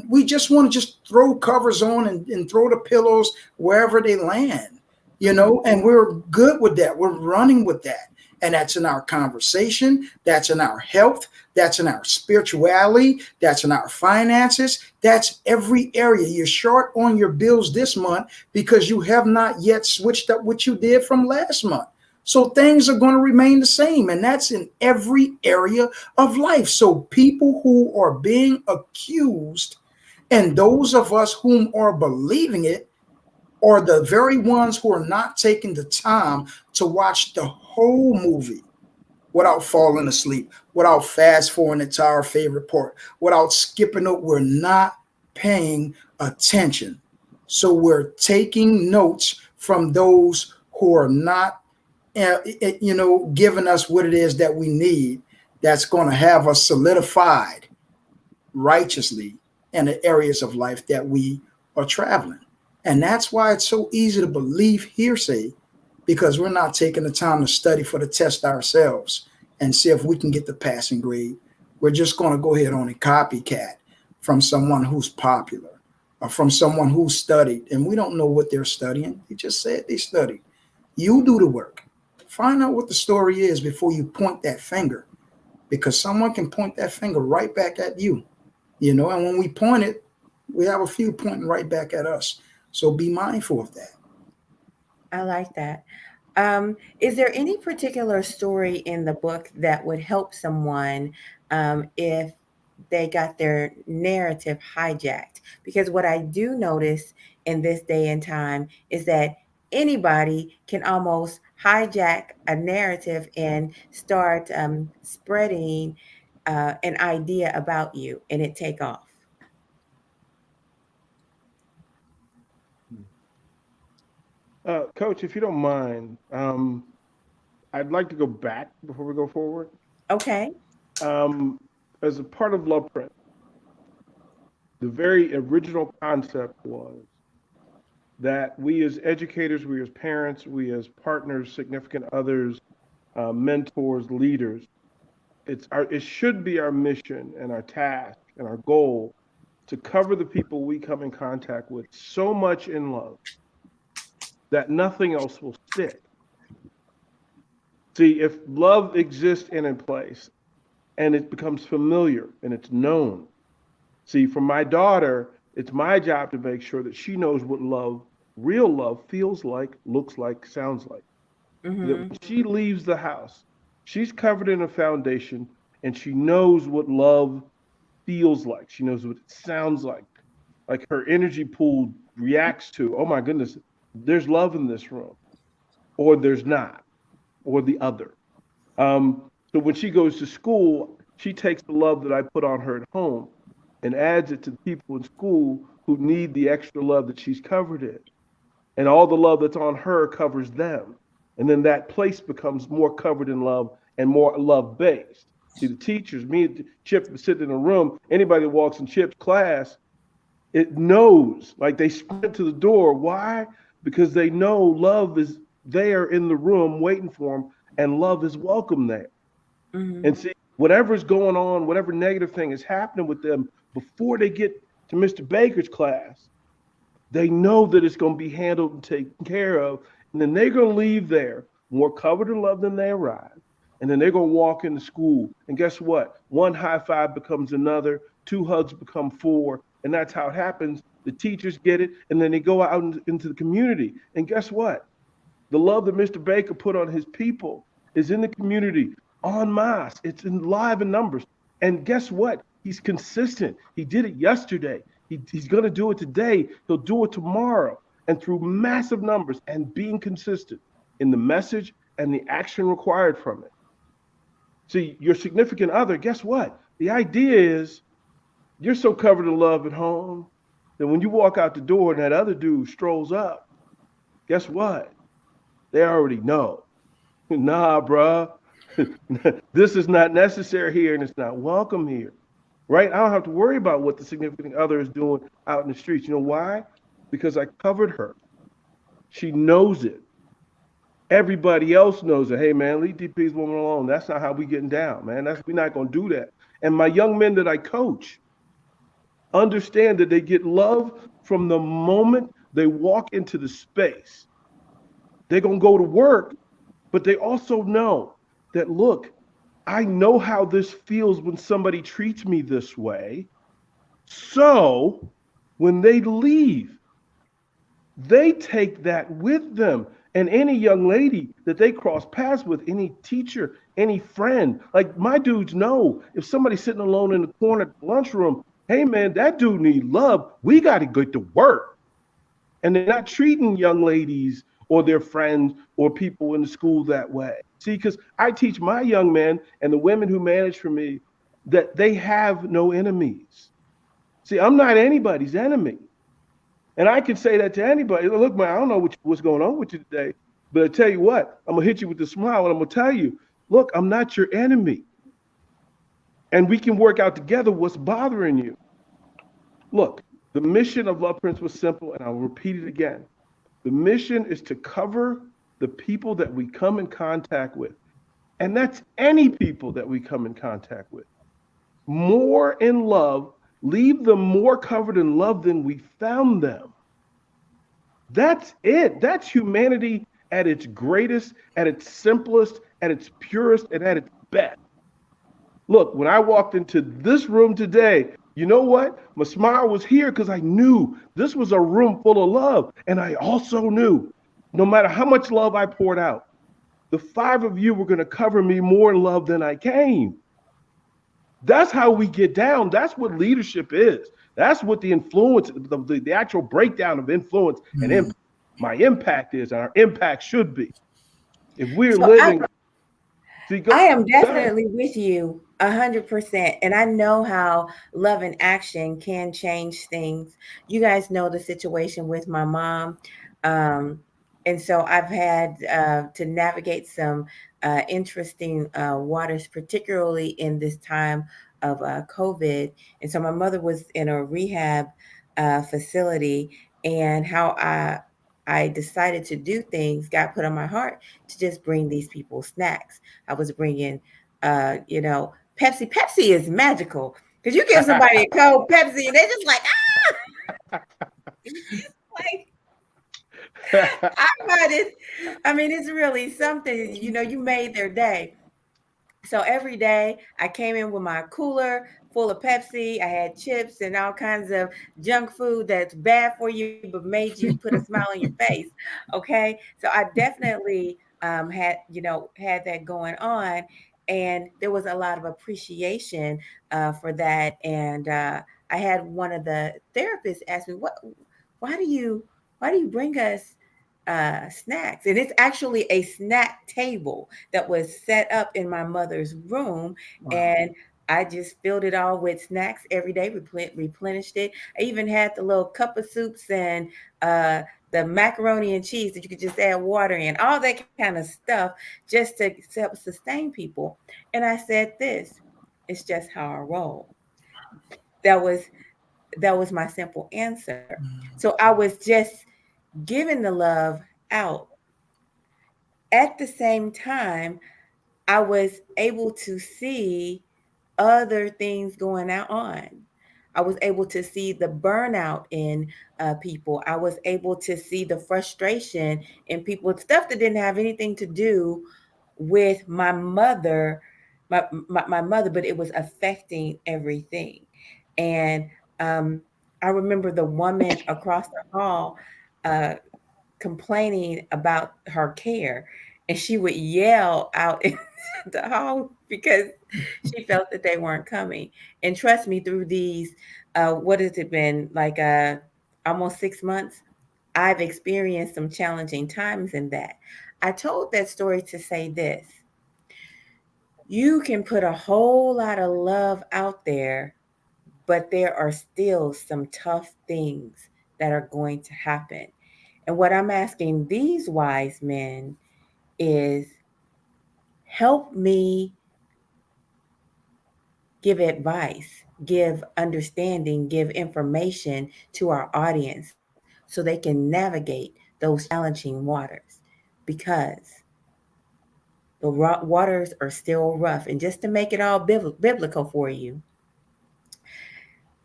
we just want to just throw covers on and throw the pillows wherever they land, and we're good with that. We're running with that. And that's in our conversation, that's in our health, that's in our spirituality, that's in our finances, that's every area. You're short on your bills this month because you have not yet switched up what you did from last month. So things are going to remain the same, and that's in every area of life. So people who are being accused and those of us whom are believing it are the very ones who are not taking the time to watch the whole movie without falling asleep, without fast forwarding to our favorite part, without skipping it. We're not paying attention. So we're taking notes from those who are not, giving us what it is that we need that's going to have us solidified righteously in the areas of life that we are traveling. And that's why it's so easy to believe hearsay, because we're not taking the time to study for the test ourselves and see if we can get the passing grade. We're just going to go ahead on and copycat from someone who's popular or from someone who studied. And we don't know what they're studying. They just said they studied. You do the work. Find out what the story is before you point that finger, because someone can point that finger right back at you, and when we point it, we have a few pointing right back at us. So be mindful of that. I like that. Is there any particular story in the book that would help someone if they got their narrative hijacked? Because what I do notice in this day and time is that anybody can almost hijack a narrative and start spreading an idea about you, and it take off. Coach, if you don't mind, I'd like to go back before we go forward. Okay. As a part of Love Print, the very original concept was that we as educators, we as parents, we as partners, significant others, mentors, leaders, it should be our mission and our task and our goal to cover the people we come in contact with so much in love that nothing else will stick. See, if love exists and in place and it becomes familiar and it's known, see, for my daughter, it's my job to make sure that she knows what love, real love, feels like, looks like, sounds like. That when she leaves the house, she's covered in a foundation and she knows what love feels like. She knows what it sounds like. Like her energy pool reacts to, oh my goodness, there's love in this room, or there's not, or the other. So when she goes to school, she takes the love that I put on her at home and adds it to the people in school who need the extra love that she's covered in. And all the love that's on her covers them. And then that place becomes more covered in love and more love-based. See, the teachers, me and Chip sitting in a room, anybody that walks in Chip's class, it knows, like they sprint to the door. Why? Because they know love is there in the room waiting for them, and love is welcome there. And see, whatever's going on, whatever negative thing is happening with them before they get to Mr. Baker's class, they know that it's going to be handled and taken care of. And then they're going to leave there more covered in love than they arrived. And then they're going to walk into school. And guess what? One high five becomes another. 2 hugs become 4. And that's how it happens. The teachers get it. And then they go out into the community. And guess what? The love that Mr. Baker put on his people is in the community en masse. It's in live in numbers. And guess what? He's consistent. He did it yesterday. He's going to do it today. He'll do it tomorrow. And through massive numbers and being consistent in the message and the action required from it. See, your significant other, guess what? The idea is you're so covered in love at home that when you walk out the door and that other dude strolls up, guess what? They already know. Nah, bruh, this is not necessary here and it's not welcome here, right? I don't have to worry about what the significant other is doing out in the streets. You know why? Because I covered her. She knows it. Everybody else knows it. Hey, man, leave DP's woman alone. That's not how we getting down, man. We're not going to do that. And my young men that I coach understand that they get love from the moment they walk into the space. They're going to go to work, but they also know that, look, I know how this feels when somebody treats me this way. So when they leave, they take that with them. And any young lady that they cross paths with, any teacher, any friend, like my dudes know, if somebody's sitting alone in the corner at the lunchroom, hey man, that dude needs love. We got to get to work. And they're not treating young ladies or their friends or people in the school that way. See, because I teach my young men and the women who manage for me that they have no enemies. See, I'm not anybody's enemy. And I can say that to anybody. Look, man, I don't know what's going on with you today, but I tell you what, I'm going to hit you with a smile and I'm going to tell you, look, I'm not your enemy. And we can work out together what's bothering you. Look, the mission of Love Prince was simple, and I'll repeat it again. The mission is to cover the people that we come in contact with. And that's any people that we come in contact with. More in love, leave them more covered in love than we found them. That's it. That's humanity at its greatest, at its simplest, at its purest, and at its best. Look, when I walked into this room today, you know what? My smile was here because I knew this was a room full of love. And I also knew no matter how much love I poured out, the 5 of you were going to cover me more in love than I came. That's how we get down. That's what leadership is. That's what the influence, the actual breakdown of influence and impact, my impact is, and our impact should be. If we're living. I am definitely with you 100%. And I know how love and action can change things. You guys know the situation with my mom. And so I've had to navigate some interesting waters, particularly in this time of COVID. And so my mother was in a rehab facility, and how I decided to do things, God put on my heart to just bring these people snacks. I was bringing, Pepsi. Pepsi is magical because you give somebody a cold Pepsi and they're just like, like, I got it. I mean, it's really something, you made their day. So every day I came in with my cooler full of Pepsi. I had chips and all kinds of junk food that's bad for you, but made you put a smile on your face. Okay. So I definitely had that going on. And there was a lot of appreciation for that. And I had one of the therapists ask me, why do you, why do you bring us snacks? And it's actually a snack table that was set up in my mother's room. Wow. And I just filled it all with snacks every day, replenished it. I even had the little cup of soups and uh, the macaroni and cheese that you could just add water in, all that kind of stuff, just to help sustain people. And I said, this is just how I roll. That was my simple answer. So I was just giving the love out. At the same time, I was able to see other things going on. I was able to see the burnout in people. I was able to see the frustration in people, stuff that didn't have anything to do with my mother, my mother, but it was affecting everything. And um, I remember the woman across the hall uh, complaining about her care, and she would yell out into the hall because she felt that they weren't coming. And trust me, through these what has it been, like almost 6 months, I've experienced some challenging times in that. I told that story to say this: you can put a whole lot of love out there, but there are still some tough things that are going to happen. And what I'm asking these wise men is, help me give advice, give understanding, give information to our audience so they can navigate those challenging waters, because the waters are still rough. And just to make it all biblical for you,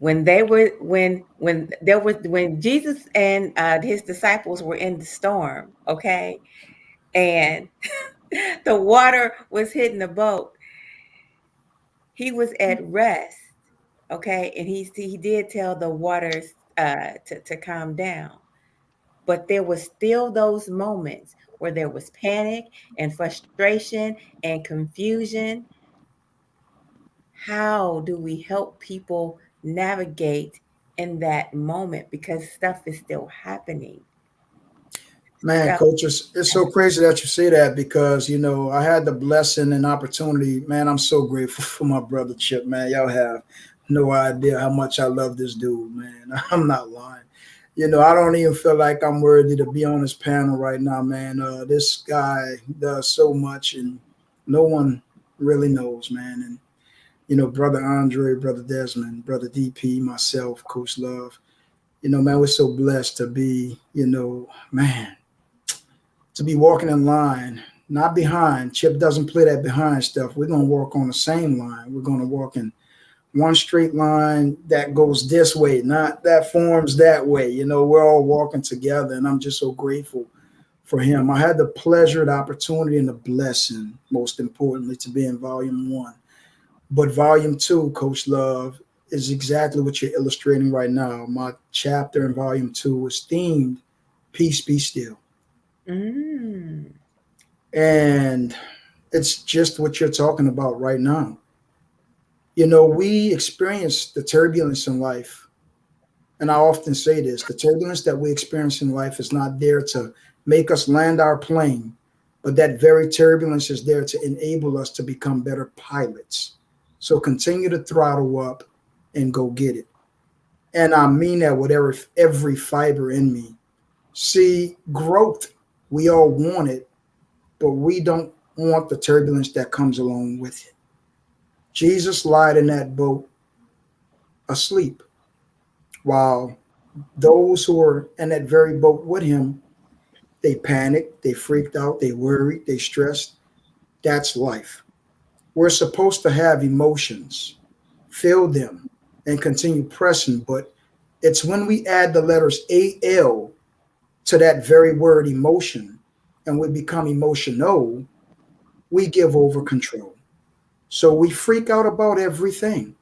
when Jesus and his disciples were in the storm, okay, and the water was hitting the boat, he was at rest, okay, and he did tell the waters to calm down, but there was still those moments where there was panic and frustration and confusion. How do we help people navigate in that moment, because stuff is still happening? Man, Stuff. coach, it's so crazy that you say that because, I had the blessing and opportunity. Man, I'm so grateful for my brother Chip, man. Y'all have no idea how much I love this dude, man. I'm not lying. I don't even feel like I'm worthy to be on this panel right now, man. This guy does so much and no one really knows, man. And, brother Andre, brother Desmond, brother DP, myself, Coach Love, man, we're so blessed to be, man, to be walking in line, not behind. Chip doesn't play that behind stuff. We're going to walk on the same line. We're going to walk in one straight line that goes this way, not that forms that way. We're all walking together, and I'm just so grateful for him. I had the pleasure, the opportunity, and the blessing, most importantly, to be in volume 1. But volume 2, Coach Love, is exactly what you're illustrating right now. My chapter in volume 2 is themed Peace Be Still. Mm. And it's just what you're talking about right now. We experience the turbulence in life. And I often say this: the turbulence that we experience in life is not there to make us land our plane, but that very turbulence is there to enable us to become better pilots. So continue to throttle up and go get it. And I mean that with every fiber in me. See, growth, we all want it, but we don't want the turbulence that comes along with it. Jesus lied in that boat asleep, while those who were in that very boat with him, they panicked, they freaked out, they worried, they stressed. That's life. We're supposed to have emotions, feel them, and continue pressing, but it's when we add the letters AL to that very word emotion and we become emotional, we give over control. So we freak out about everything.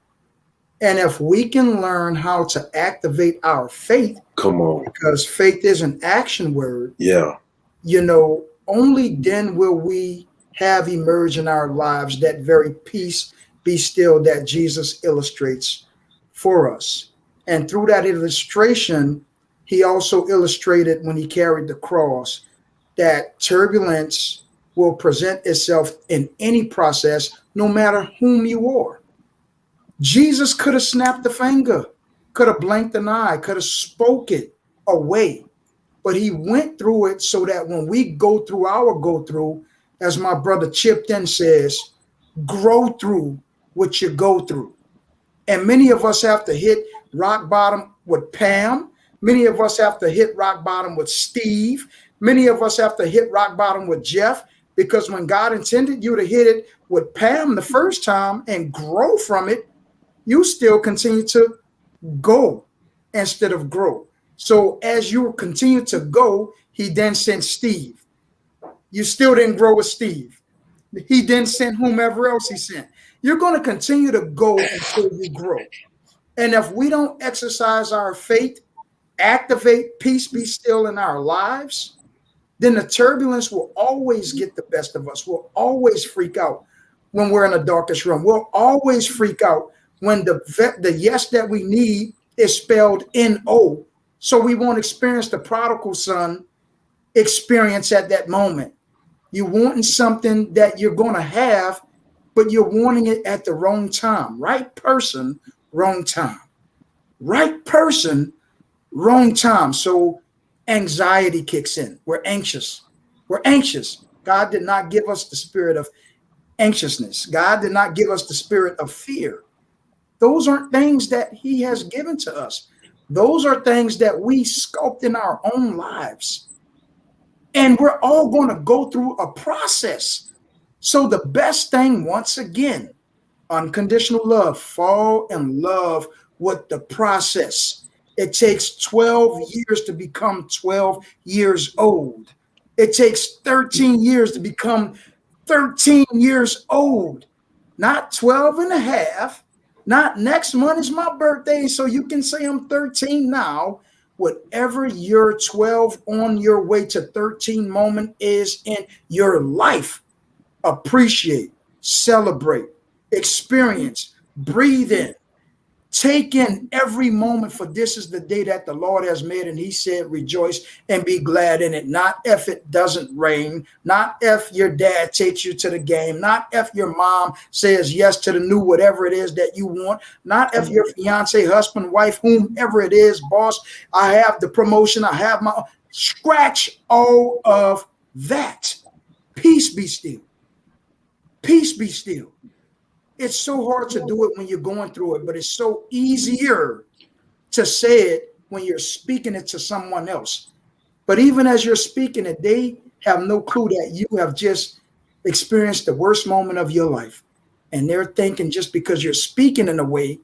And if we can learn how to activate our faith, Come on. because faith is an action word, Yeah. only then will we have emerged in our lives that very peace, be still, that Jesus illustrates for us. And through that illustration, he also illustrated when he carried the cross that turbulence will present itself in any process, no matter whom you are. Jesus could have snapped the finger, could have blinked an eye, could have spoke it away. But he went through it so that when we go through our go through, as my brother chipped in says, grow through what you go through. And many of us have to hit rock bottom with Pam. Many of us have to hit rock bottom with Steve. Many of us have to hit rock bottom with Jeff, because when God intended you to hit it with Pam the first time and grow from it, you still continue to go instead of grow. So as you continue to go, he then sent Steve. You still didn't grow with Steve. He then sent whomever else he sent. You're going to continue to go until you grow. And if we don't exercise our faith, activate peace, be still in our lives, then the turbulence will always get the best of us. We'll always freak out when we're in the darkest room. We'll always freak out when the yes that we need is spelled N-O. So we won't experience the prodigal son experience at that moment. You're wanting something that you're going to have, but you're wanting it at the wrong time. Right person, wrong time. Right person, wrong time. So anxiety kicks in. We're anxious. We're anxious. God did not give us the spirit of anxiousness. God did not give us the spirit of fear. Those aren't things that he has given to us. Those are things that we sculpt in our own lives. And we're all going to go through a process. So the best thing, once again, unconditional love, fall in love with the process. It takes 12 years to become 12 years old. It takes 13 years to become 13 years old, not 12 and a half. Not next month is my birthday, so you can say I'm 13 now. Whatever your 12 on your way to 13 moment is in your life, appreciate, celebrate, experience, breathe in, take in every moment, for this is the day that the Lord has made, and he said rejoice and be glad in it. Not if it doesn't rain, not if your dad takes you to the game, not if your mom says yes to the new whatever it is that you want, not if your fiance, husband, wife, whomever it is, boss, I have the promotion, I have my, scratch all of that. Peace be still. Peace be still. It's so hard to do it when you're going through it, but it's so easier to say it when you're speaking it to someone else. But even as you're speaking it, they have no clue that you have just experienced the worst moment of your life. And they're thinking just because you're speaking in a way,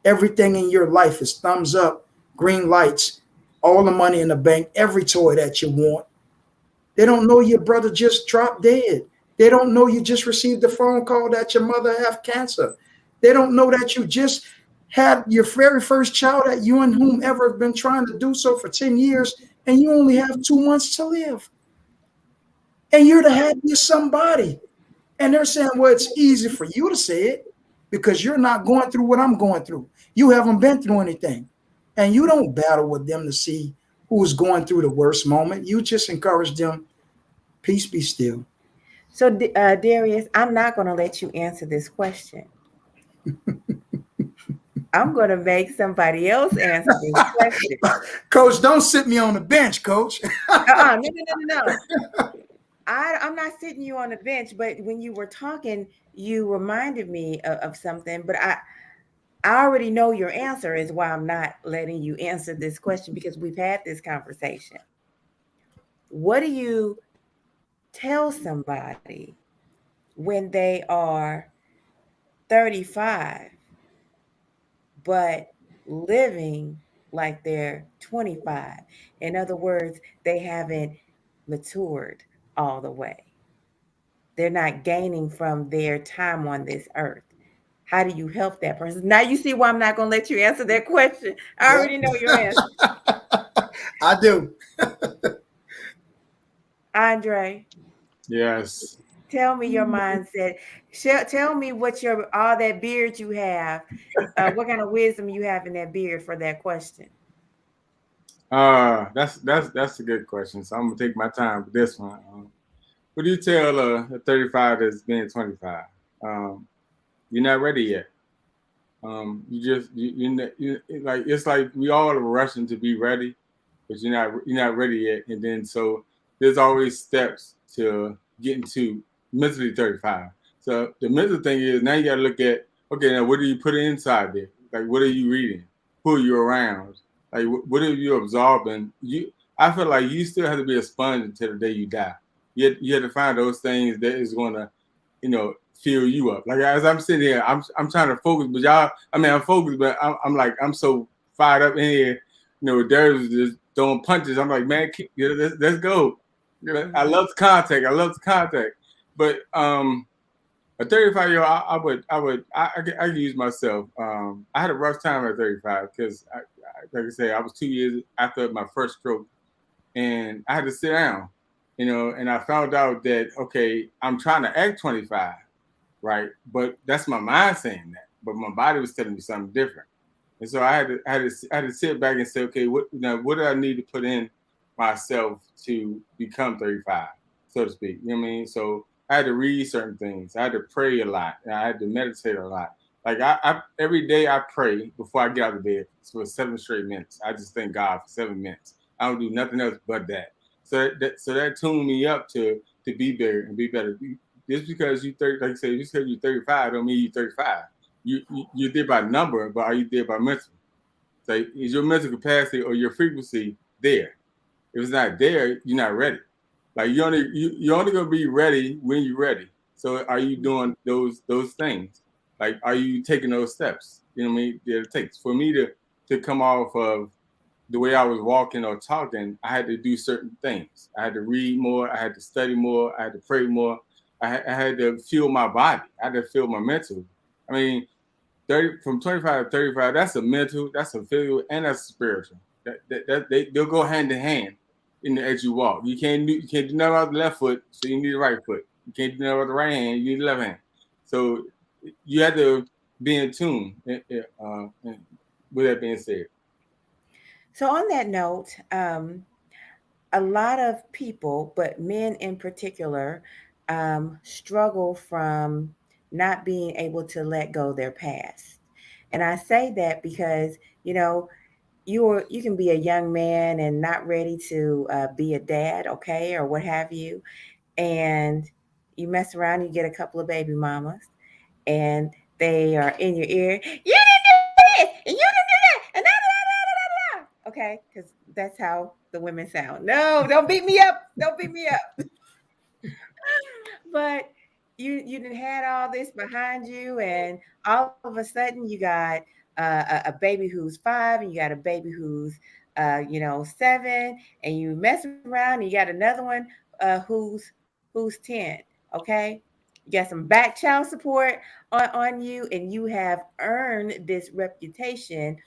everything in your life is thumbs up, green lights, all the money in the bank, every toy that you want. They don't know your brother just dropped dead. They don't know you just received a phone call that your mother have cancer. They don't know that you just had your very first child, that you and whomever have been trying to do so for 10 years, and you only have 2 months to live. And you're the happiest somebody. And they're saying, well, it's easy for you to say it because you're not going through what I'm going through. You haven't been through anything. And you don't battle with them to see who's going through the worst moment. You just encourage them, peace be still. So, Darius, I'm not going to let you answer this question. I'm going to make somebody else answer this question. Coach, don't sit me on the bench, Coach. No. I'm not sitting you on the bench, but when you were talking, you reminded me of something. But I already know your answer is why I'm not letting you answer this question because we've had this conversation. What do you tell somebody when they are 35 but living like they're 25? In other words, they haven't matured all the way. They're not gaining from their time on this earth. How do you help that person? Now you see why I'm not going to let you answer that question. I Yep. already know your answer. I do. Andre, Yes. tell me your mindset. Tell me what your all that beard you have. What kind of wisdom you have in that beard for that question? That's a good question. So I'm gonna take my time with this one. What do you tell a 35 that's being 25? You're not ready yet. You like it's like we all are rushing to be ready, but you're not ready yet. And then so there's always steps to getting to mentally 35. So the mental thing is now you got to look at, okay, now what do you put inside there? Like what are you reading? Who are you around? Like what are you absorbing? I feel like you still have to be a sponge until the day you die. You have to find those things that is going to, fill you up. Like as I'm sitting here, I'm trying to focus, but y'all, I mean, I'm focused, but I'm like, I'm so fired up in here. Darius just throwing punches. I'm like, man, let's go. I love the contact. But a 35-year-old, I could use myself. I had a rough time at 35 because, like I said, I was 2 years after my first stroke, and I had to sit down, and I found out that okay, I'm trying to act 25, right? But that's my mind saying that, but my body was telling me something different. And so I had to sit back and say, okay, what do I need to put in myself to become 35, so to speak? You know what I mean? So I had to read certain things. I had to pray a lot. And I had to meditate a lot. Like I every day I pray before I get out of bed for 7 straight minutes. I just thank God for 7 minutes. I don't do nothing else but that. So that tuned me up to be bigger and be better. Just because you 30, like I said, just because you're 35 don't mean you're 35. You're there by number, but are you there by mental? So is your mental capacity or your frequency there? If it's not there, you're not ready. Like you're only gonna be ready when you're ready. So are you doing those things? Like are you taking those steps? You know what I mean? That it takes for me to come off of the way I was walking or talking. I had to do certain things. I had to read more. I had to study more. I had to pray more. I had to feel my body. I had to feel my mental. I mean, from 25 to 35, that's a mental, that's a physical, and that's a spiritual. They'll go hand in hand as you walk. You can't do nothing about the left foot, so you need the right foot. You can't do nothing about the right hand, you need the left hand. So you have to be in tune. With that being said. So on that note, a lot of people, but men in particular, struggle from not being able to let go their past. And I say that because, you can be a young man and not ready to be a dad, okay, or what have you. And you mess around, you get a couple of baby mamas, and they are in your ear. You didn't do this, and you didn't do that, and okay, because that's how the women sound. No, don't beat me up. Don't beat me up. But you done had all this behind you, and all of a sudden you got a baby who's 5, and you got a baby who's 7, and you mess around, and you got another one who's 10. Okay, you got some back child support on you, and you have earned this reputation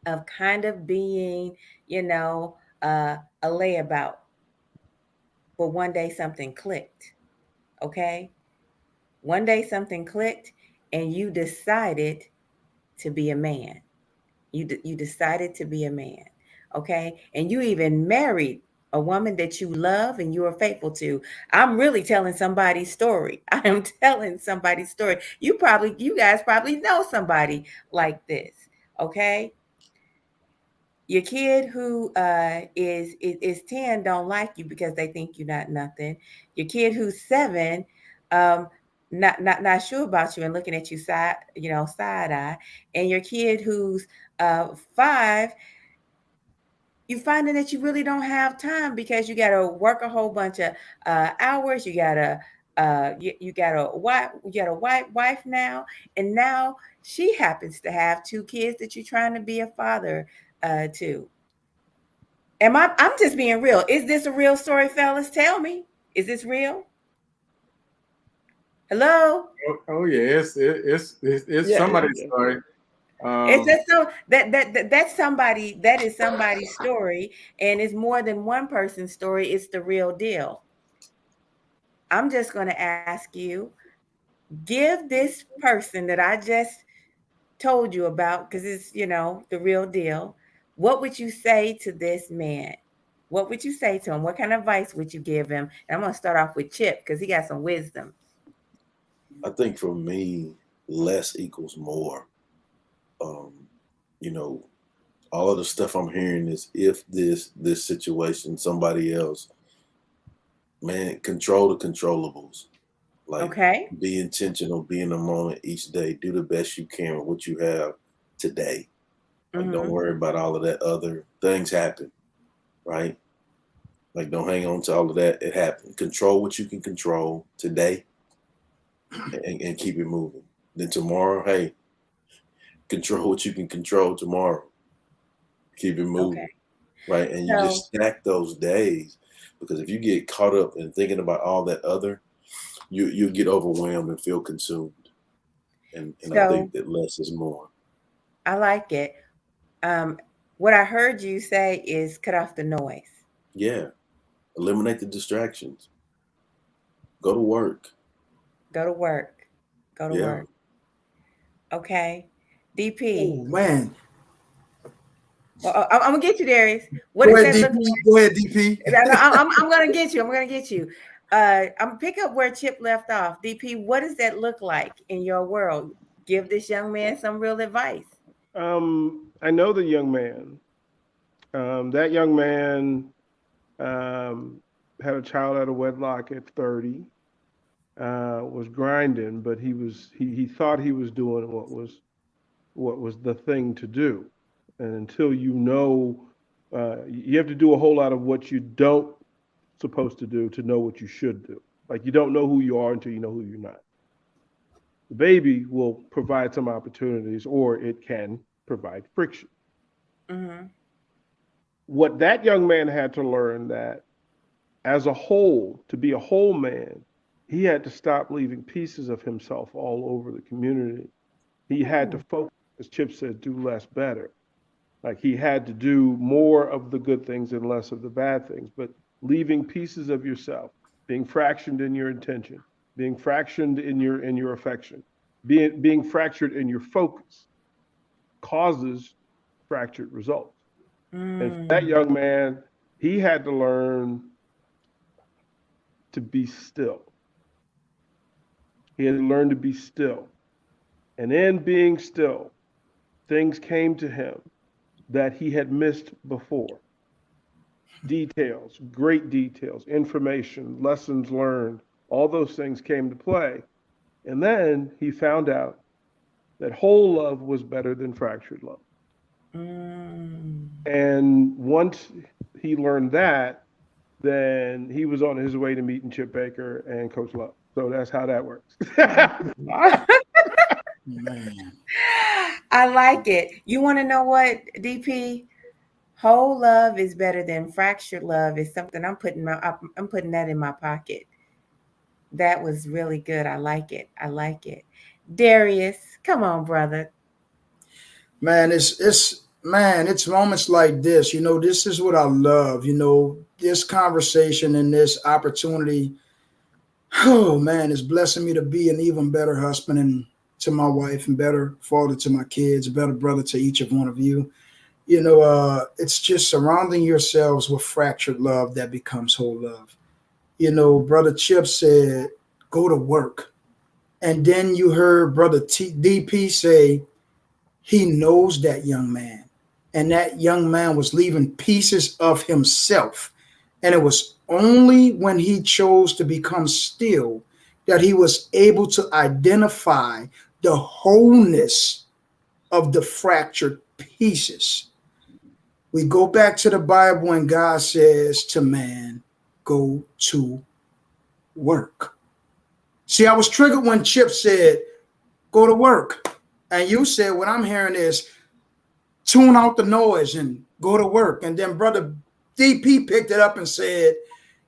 of kind of being, a layabout. But one day something clicked. Okay, one day something clicked, and you decided to be a man. You decided to be a man. Okay, and you even married a woman that you love and you are faithful to. I'm really telling somebody's story. I am telling somebody's story. You guys probably know somebody like this. Okay, Your kid who is 10 don't like you because they think you're not nothing. Your kid who's 7, um, not sure about you and looking at you side eye. And your kid who's 5, you finding that you really don't have time because you got to work a whole bunch of hours. You got to you got a wife now, and now she happens to have 2 kids that you're trying to be a father to. I'm just being real. Is this a real story, fellas? Tell me. Is this real? Hello? Oh yeah, it's somebody's story. It's just so that's somebody, that is somebody's story, and it's more than one person's story. It's the real deal. I'm just going to ask you, give this person that I just told you about, because it's, the real deal. What would you say to this man? What would you say to him? What kind of advice would you give him? And I'm going to start off with Chip because he got some wisdom. I think for me, less equals more. All of the stuff I'm hearing is if this situation, somebody else, man, control the controllables. Like, okay, be intentional, be in the moment each day, do the best you can with what you have today. Like, don't worry about all of that other things happen, right? Like, don't hang on to all of that. It happened. Control what you can control today and keep it moving. Then tomorrow, hey, control what you can control tomorrow. Keep it moving, right? And you just stack those days, because if you get caught up in thinking about all that other, you get overwhelmed and feel consumed. And I think that less is more. I like it. What I heard you say is cut off the noise. Yeah. Eliminate the distractions. Go to work. Go to work. Go to work. Okay. DP. Oh, man. Well, I'm gonna get you, Darius. Go ahead, DP. I'm gonna get you. I'm gonna get you. I'm pick up where Chip left off. DP, what does that look like in your world? Give this young man some real advice. I know the young man. That young man had a child out of wedlock at 30. Was grinding, but he thought he was doing what was the thing to do. And until you have to do a whole lot of what you don't supposed to do to know what you should do. Like, you don't know who you are until you know who you're not. The baby will provide some opportunities, or it can provide friction. Mm-hmm. What that young man had to learn, that as a whole, to be a whole man, he had to stop leaving pieces of himself all over the community. He had to focus, as Chip said, do less better. Like, he had to do more of the good things and less of the bad things, but leaving pieces of yourself, being fractured in your intention, being fractured in your affection, being fractured in your focus causes fractured results. And for that young man, he had to learn to be still. He had to learn to be still. And in being still, things came to him that he had missed before. Details, great details, information, lessons learned, all those things came to play. And then he found out that whole love was better than fractured love. And once he learned that, then he was on his way to meeting Chip Baker and Coach Love. So that's how that works. Man. I like it. You want to know what, DP? Whole love is better than fractured love is something I'm putting that in my pocket. That was really good. I like it. I like it. Darius, come on, brother. Man, it's moments like this. This is what I love. This conversation and this opportunity. Oh man, it's blessing me to be an even better husband and to my wife, and better father to my kids, a better brother to each of one of you. It's just surrounding yourselves with fractured love that becomes whole love. Brother Chip said, go to work. And then you heard Brother DP say, he knows that young man. and that young man was leaving pieces of himself. And it was only when he chose to become still that he was able to identify the wholeness of the fractured pieces. We go back to the Bible and God says to man, go to work. See, I was triggered when Chip said, go to work. And you said, what I'm hearing is tune out the noise and go to work. And then Brother DP picked it up and said,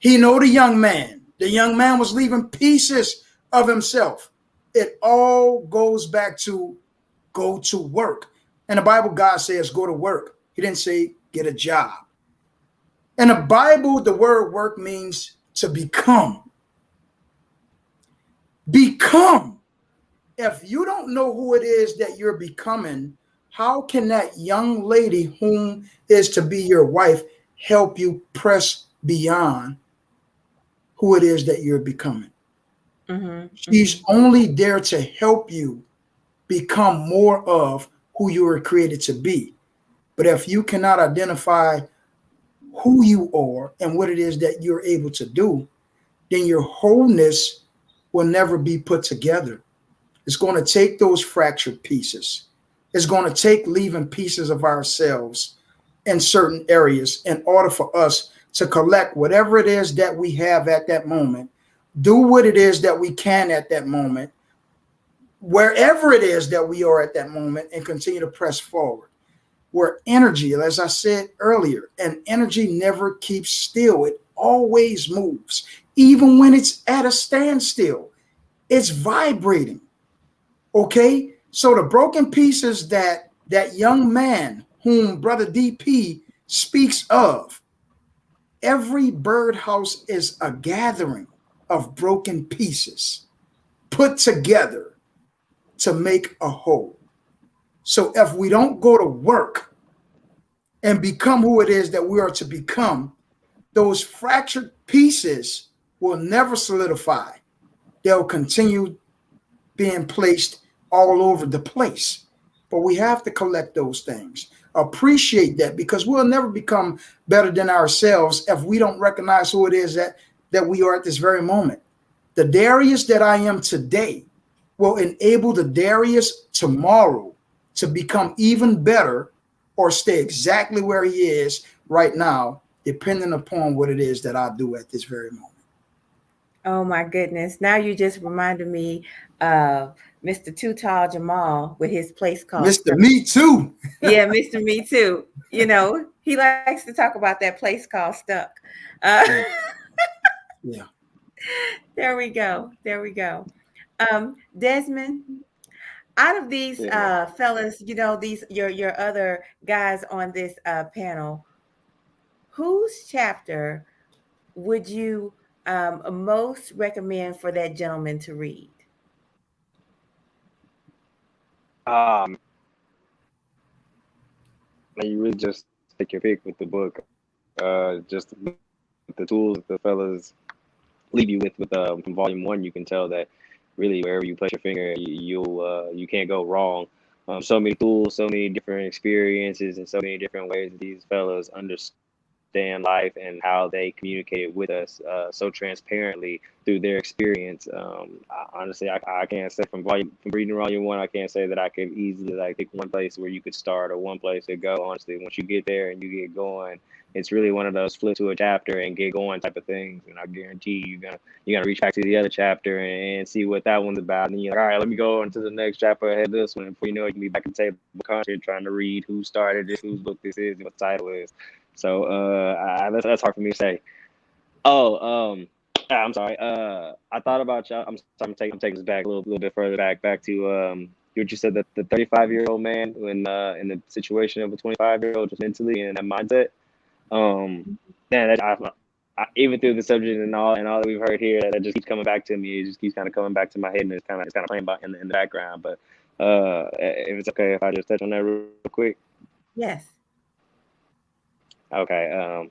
he know the young man. The young man was leaving pieces of himself. It all goes back to go to work. And the Bible, God says, go to work. He didn't say get a job. In the Bible, the word work means to become. Become. If you don't know who it is that you're becoming, how can that young lady whom is to be your wife help you press beyond who it is that you're becoming? She's only there to help you become more of who you were created to be. But if you cannot identify who you are and what it is that you're able to do, then your wholeness will never be put together. It's going to take those fractured pieces. It's going to take leaving pieces of ourselves in certain areas in order for us to collect whatever it is that we have at that moment, do what it is that we can at that moment, wherever it is that we are at that moment, and continue to press forward. Where energy, as I said earlier, and energy never keeps still. It always moves. Even when it's at a standstill, it's vibrating. Okay? So the broken pieces that young man whom Brother DP speaks of, every birdhouse is a gathering of broken pieces put together to make a whole. So if we don't go to work and become who it is that we are to become, those fractured pieces will never solidify. They'll continue being placed all over the place. But we have to collect those things. Appreciate that, because we'll never become better than ourselves if we don't recognize who it is that we are at this very moment. The Darius that I am today will enable the Darius tomorrow to become even better or stay exactly where he is right now, depending upon what it is that I do at this very moment. Oh my goodness. Now you just reminded me of Mr. Too Tall Jamal with his place called Mr. Me Too. Yeah, Mr. Me Too. You know, he likes to talk about that place called Stuck. Yeah. There we go. There we go. Desmond, out of these fellas, you know, these your other guys on this panel, whose chapter would you most recommend for that gentleman to read? You really just take your pick with the book. Just the tools that the fellas leave you with from volume 1, you can tell that really wherever you place your finger, you can't go wrong. So many tools, so many different experiences, and so many different ways these fellas understand life and how they communicate with us so transparently through their experience. Honestly, I can't say from reading volume 1, I can't say that I could easily pick one place where you could start or one place to go. Honestly, once you get there and you get going, it's really one of those flip to a chapter and get going type of things. And I guarantee you're gonna reach back to the other chapter and see what that one's about. And you're like, all right, let me go into the next chapter ahead of this one. And before you know it, you can be back in table country trying to read who started this, whose book this is, and what the title is. So that's hard for me to say. I'm sorry. I thought about y'all. I'm taking this back a little bit further back to what you said, that the 35-year-old man when in the situation of a 25-year-old, just mentally and that mindset. Man, even through the subject and all that we've heard here, that just keeps coming back to me. It just keeps kind of coming back to my head, and it's kind of playing in the background. But if it's okay if I just touch on that real quick. Yes. Okay.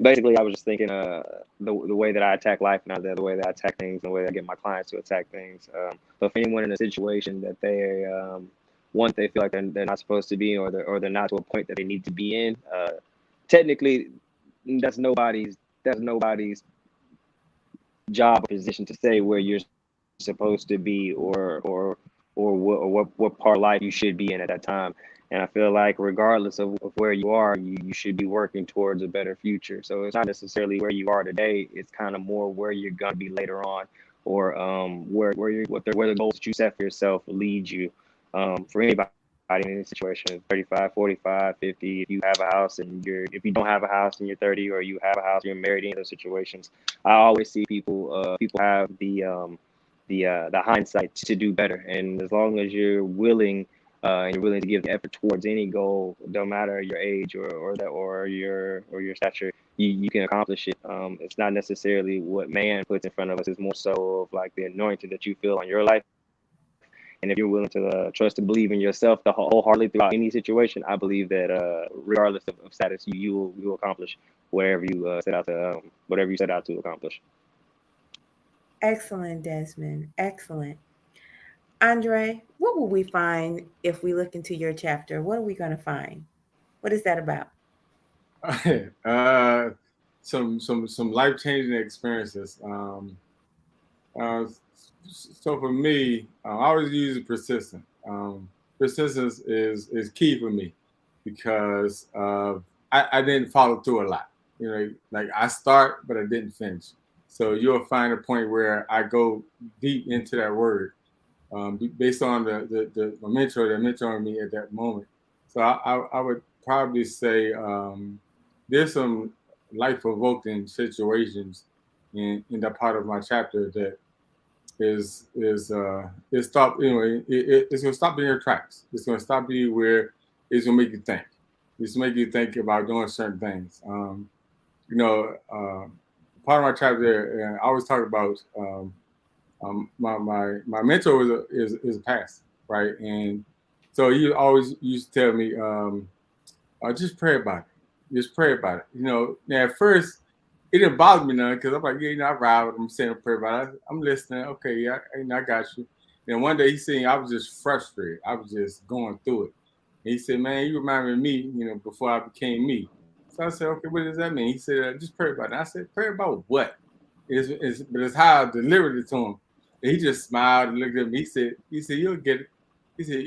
Basically, I was just thinking the way that I attack life now, the way that I attack things, and the way that I get my clients to attack things. But for anyone in a situation that they one, they feel like they're not supposed to be, or they're not to a point that they need to be in. Technically, that's nobody's job or position to say where you're supposed to be, or what part of life you should be in at that time. And I feel like regardless of where you are, you should be working towards a better future. So it's not necessarily where you are today. It's kind of more where you're going to be later on, or where the goals that you set for yourself lead you. For anybody in any situation, 35, 45, 50, if you have a house and if you don't have a house and you're 30, or you have a house, you're married, in those situations, I always see people have the hindsight to do better. And as long as you're willing, and you're willing to give the effort towards any goal, no matter your age or your stature, you can accomplish it. It's not necessarily what man puts in front of us. It's more so of like the anointing that you feel on your life. And if you're willing to trust and believe in yourself the wholeheartedly throughout any situation, I believe that regardless of status, you will accomplish whatever you set out to accomplish. Excellent, Desmond. Excellent. Andre, what will we find if we look into your chapter? What are we going to find? What is that about? Some life changing experiences. So for me, I always use persistence. Persistence is key for me because I didn't follow through a lot. Like I start, but I didn't finish. So you'll find a point where I go deep into that word, based on the mentor that mentored me at that moment. So I would probably say there's some life provoking situations in that part of my chapter that is stop it's gonna stop you in your tracks. It's gonna stop you where it's gonna make you think. It's gonna make you think about doing certain things. Part of my chapter, I always talk about my mentor is a pastor, right? And so he always used to tell me, just pray about it. Just pray about it. Now at first it didn't bother me none because I'm like, yeah, I ride with him, saying a prayer about it. I'm listening. Okay, yeah, I got you. And one day he said I was just frustrated. I was just going through it. And he said, man, you remind me of me, before I became me. So I said, okay, what does that mean? He said, just pray about it. I said, pray about what? But it's how I delivered it to him. And he just smiled and looked at me. He said, you'll get it. He said,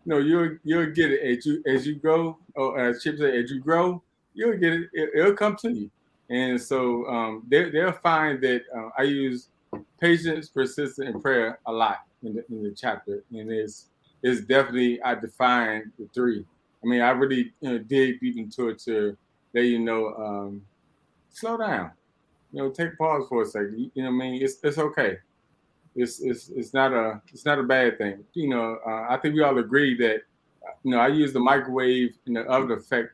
you'll get it as you grow. Or as Chip said, as you grow, you'll get it. It'll come to you. And so they'll find that I use patience, persistence, and prayer a lot in the chapter. And it's definitely, I define the three. I mean, I really dig deep into it to let you know, slow down. Take a pause for a second. You know what I mean? It's okay. It's not a bad thing. I think we all agree that I use the microwave and the oven effect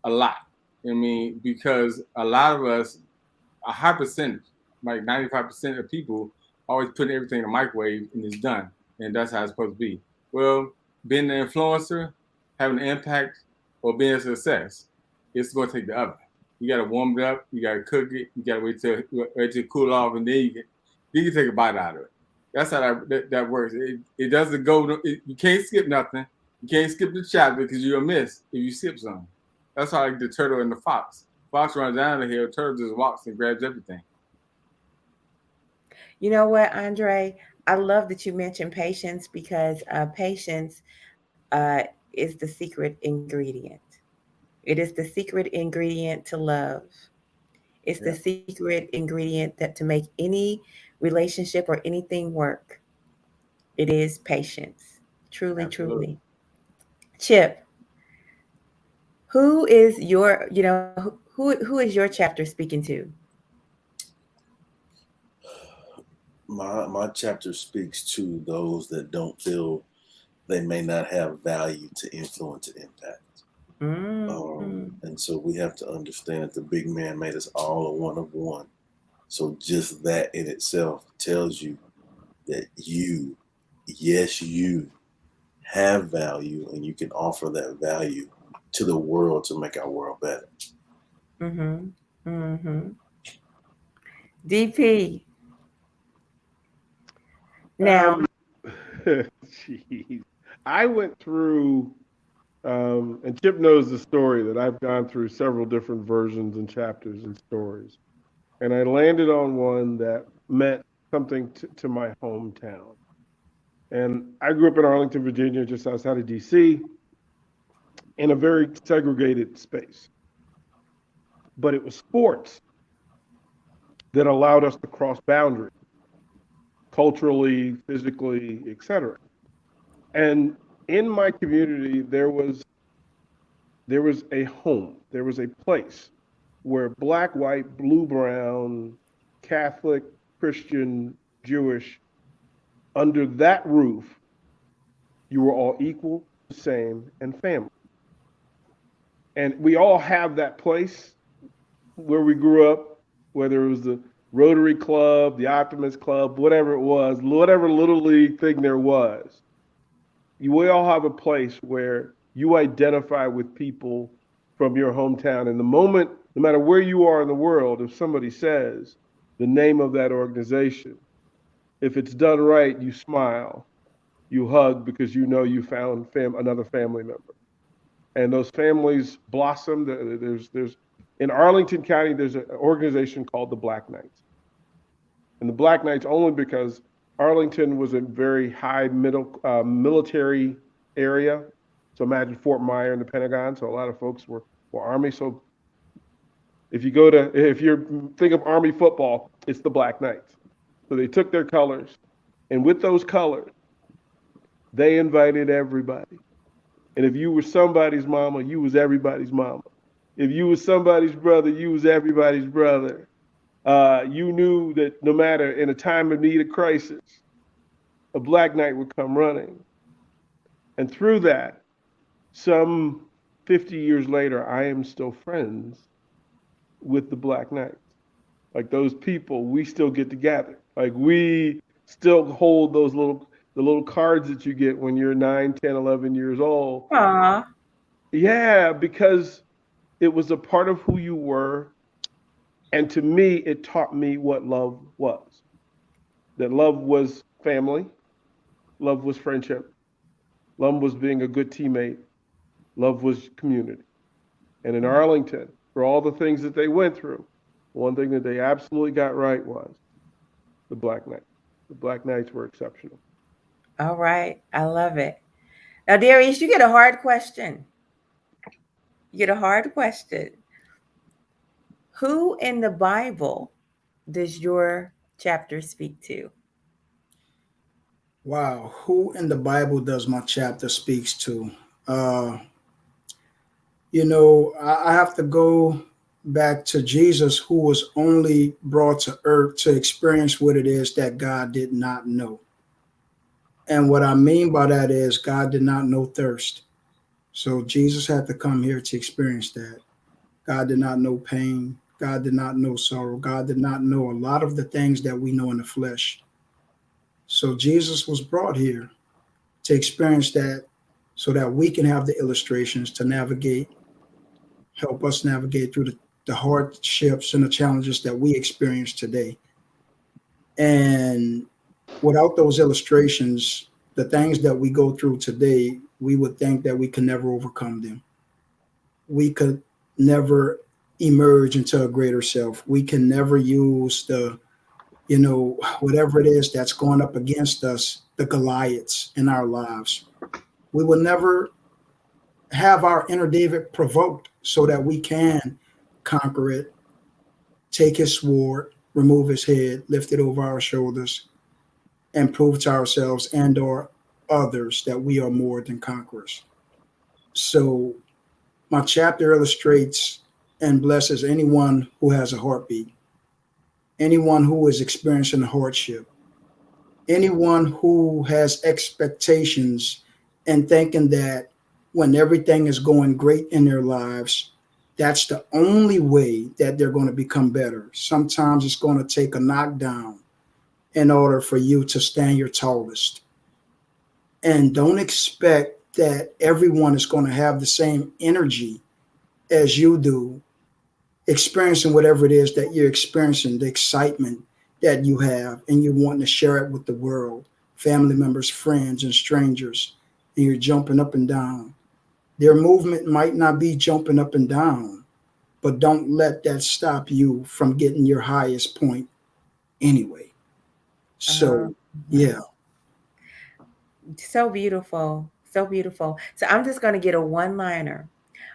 a lot. I mean, because a lot of us, a high percentage, like 95% of people, always put everything in the microwave and it's done, and that's how it's supposed to be. Well, being an influencer, having an impact, or being a success, it's going to take the oven. You got to warm it up, you got to cook it, you got to wait till it cool off, and then you can take a bite out of it. That's how that works. It doesn't go. You can't skip nothing. You can't skip the chapter because you'll miss if you skip something. That's how like the turtle and the fox. Fox runs down the hill, turtle just walks and grabs everything. You know what, Andre? I love that you mentioned patience because patience is the secret ingredient. It is the secret ingredient to love. It's the secret ingredient that to make any relationship or anything work. It is patience. Truly, Absolutely. truly. Chip, who is who is your chapter speaking to? My chapter speaks to those that don't feel they may not have value to influence and impact. And so we have to understand that the big man made us all a one of one. So just that in itself tells you that you have value, and you can offer that value to the world to make our world better. DP. Now, Jeez. I went through, and Chip knows the story that I've gone through several different versions and chapters and stories. And I landed on one that meant something to my hometown. And I grew up in Arlington, Virginia, just outside of DC, in a very segregated space. But it was sports that allowed us to cross boundaries, culturally, physically, etc. And in my community, there was a home, there was a place where black, white, blue, brown, Catholic, Christian, Jewish, under that roof, you were all equal, same, and family. And we all have that place where we grew up, whether it was the Rotary Club, the Optimist Club, whatever it was, whatever little league thing there was. We all have a place where you identify with people from your hometown. And the moment, no matter where you are in the world, if somebody says the name of that organization, if it's done right, you smile, you hug, because you know you found another family member. And those families blossomed. There's in Arlington County, there's an organization called the Black Knights. And the Black Knights only because Arlington was a very high military area. So imagine Fort Myer and the Pentagon. So a lot of folks were Army. So if you think of Army football, it's the Black Knights. So they took their colors, and with those colors, they invited everybody. And if you were somebody's mama, you was everybody's mama. If you was somebody's brother, you was everybody's brother. You knew that no matter in a time of need, a crisis, a Black Knight would come running. And through that, some 50 years later, I am still friends with the Black Knights. Like those people, we still get together. Like we still hold the little cards that you get when you're 9, 10, 11 years old. Aww. Yeah, because it was a part of who you were. And to me, it taught me what love was. That love was family. Love was friendship. Love was being a good teammate. Love was community. And in Arlington, for all the things that they went through, one thing that they absolutely got right was the Black Knights. The Black Knights were exceptional. All right. I love it. Now, Darius, you get a hard question. Who in the Bible does your chapter speak to? Wow. Who in the Bible does my chapter speaks to? I have to go back to Jesus, who was only brought to earth to experience what it is that God did not know. And what I mean by that is God did not know thirst. So Jesus had to come here to experience that. God did not know pain. God did not know sorrow. God did not know a lot of the things that we know in the flesh. So Jesus was brought here to experience that so that we can have the illustrations to help us navigate through the hardships and the challenges that we experience today. And without those illustrations, the things that we go through today, we would think that we can never overcome them. We could never emerge into a greater self. We can never use whatever it is that's going up against us, the Goliaths in our lives. We will never have our inner David provoked so that we can conquer it, take his sword, remove his head, lift it over our shoulders, and prove to ourselves and or others that we are more than conquerors. So my chapter illustrates and blesses anyone who has a heartbeat, anyone who is experiencing hardship, anyone who has expectations and thinking that when everything is going great in their lives, that's the only way that they're going to become better. Sometimes it's going to take a knockdown in order for you to stand your tallest. And don't expect that everyone is going to have the same energy as you do, experiencing whatever it is that you're experiencing, the excitement that you have, and you want to share it with the world, family members, friends, and strangers, and you're jumping up and down. Their movement might not be jumping up and down, but don't let that stop you from getting your highest point anyway. So, yeah. So beautiful. So beautiful. So I'm just going to get a one-liner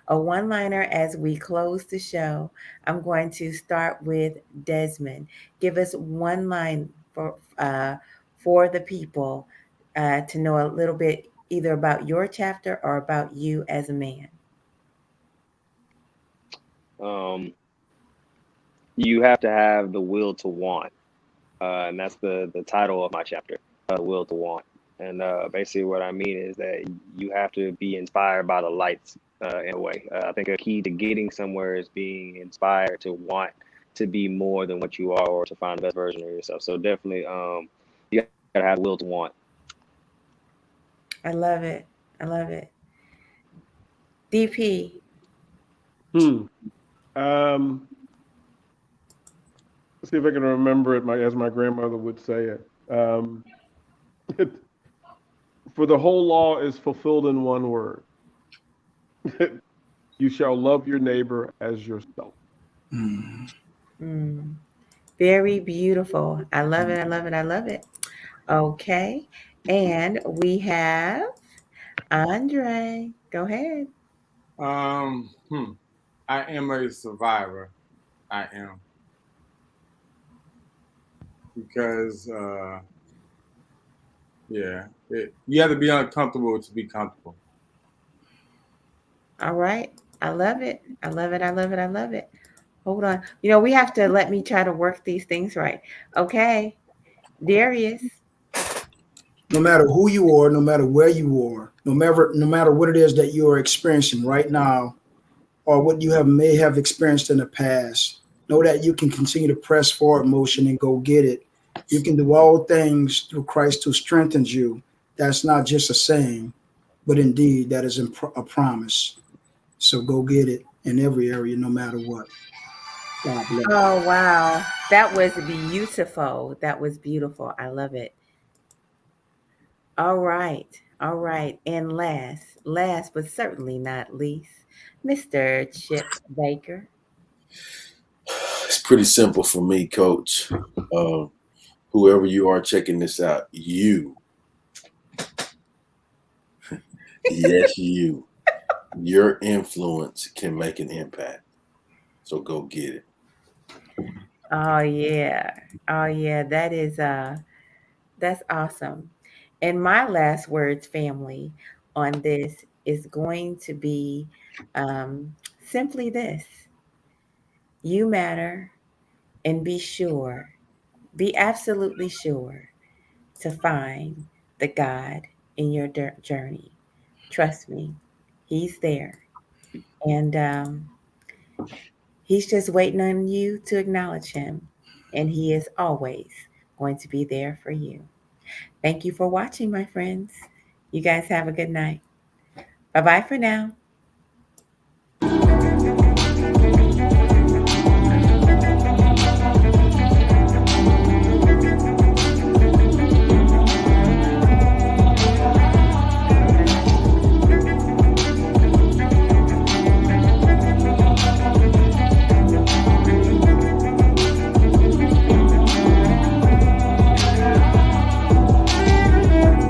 as we close the show. I'm going to start with Desmond. Give us one line for the people to know a little bit either about your chapter or about you as a man. You have to have the will to want, and that's the title of my chapter, will to want. And basically what I mean is that you have to be inspired by the lights in a way. I think a key to getting somewhere is being inspired to want to be more than what you are, or to find the best version of yourself. So definitely you gotta have will to want. I love it. I love it. DP. Let's see if I can remember it as my grandmother would say it. For the whole law is fulfilled in one word. You shall love your neighbor as yourself. Very beautiful. I love it. I love it. I love it. Okay. And we have Andre. Go ahead. I am a survivor. I am. Because you have to be uncomfortable to be comfortable. All right. I love it. I love it. I love it. I love it. Hold on. You know, we have to let me try to work these things right. Okay. Darius. No matter who you are, no matter where you are, no matter what it is that you are experiencing right now, or what you may have experienced in the past, know that you can continue to press forward motion and go get it. You can do all things through Christ who strengthens you. That's not just a saying, but indeed that is a promise. So go get it in every area, no matter what. God bless. Oh, wow. That was beautiful. That was beautiful. I love it. All right. All right. And last but certainly not least, Mr. Chip Baker. It's pretty simple for me, Coach. Whoever you are checking this out, you. Yes, you. Your influence can make an impact. So go get it. Oh yeah. Oh yeah. That's awesome. And my last words, family, on this is going to be simply this. You matter, and be absolutely sure to find the God in your journey. Trust me, He's there. And He's just waiting on you to acknowledge Him. And He is always going to be there for you. Thank you for watching, my friends. You guys have a good night. Bye-bye for now.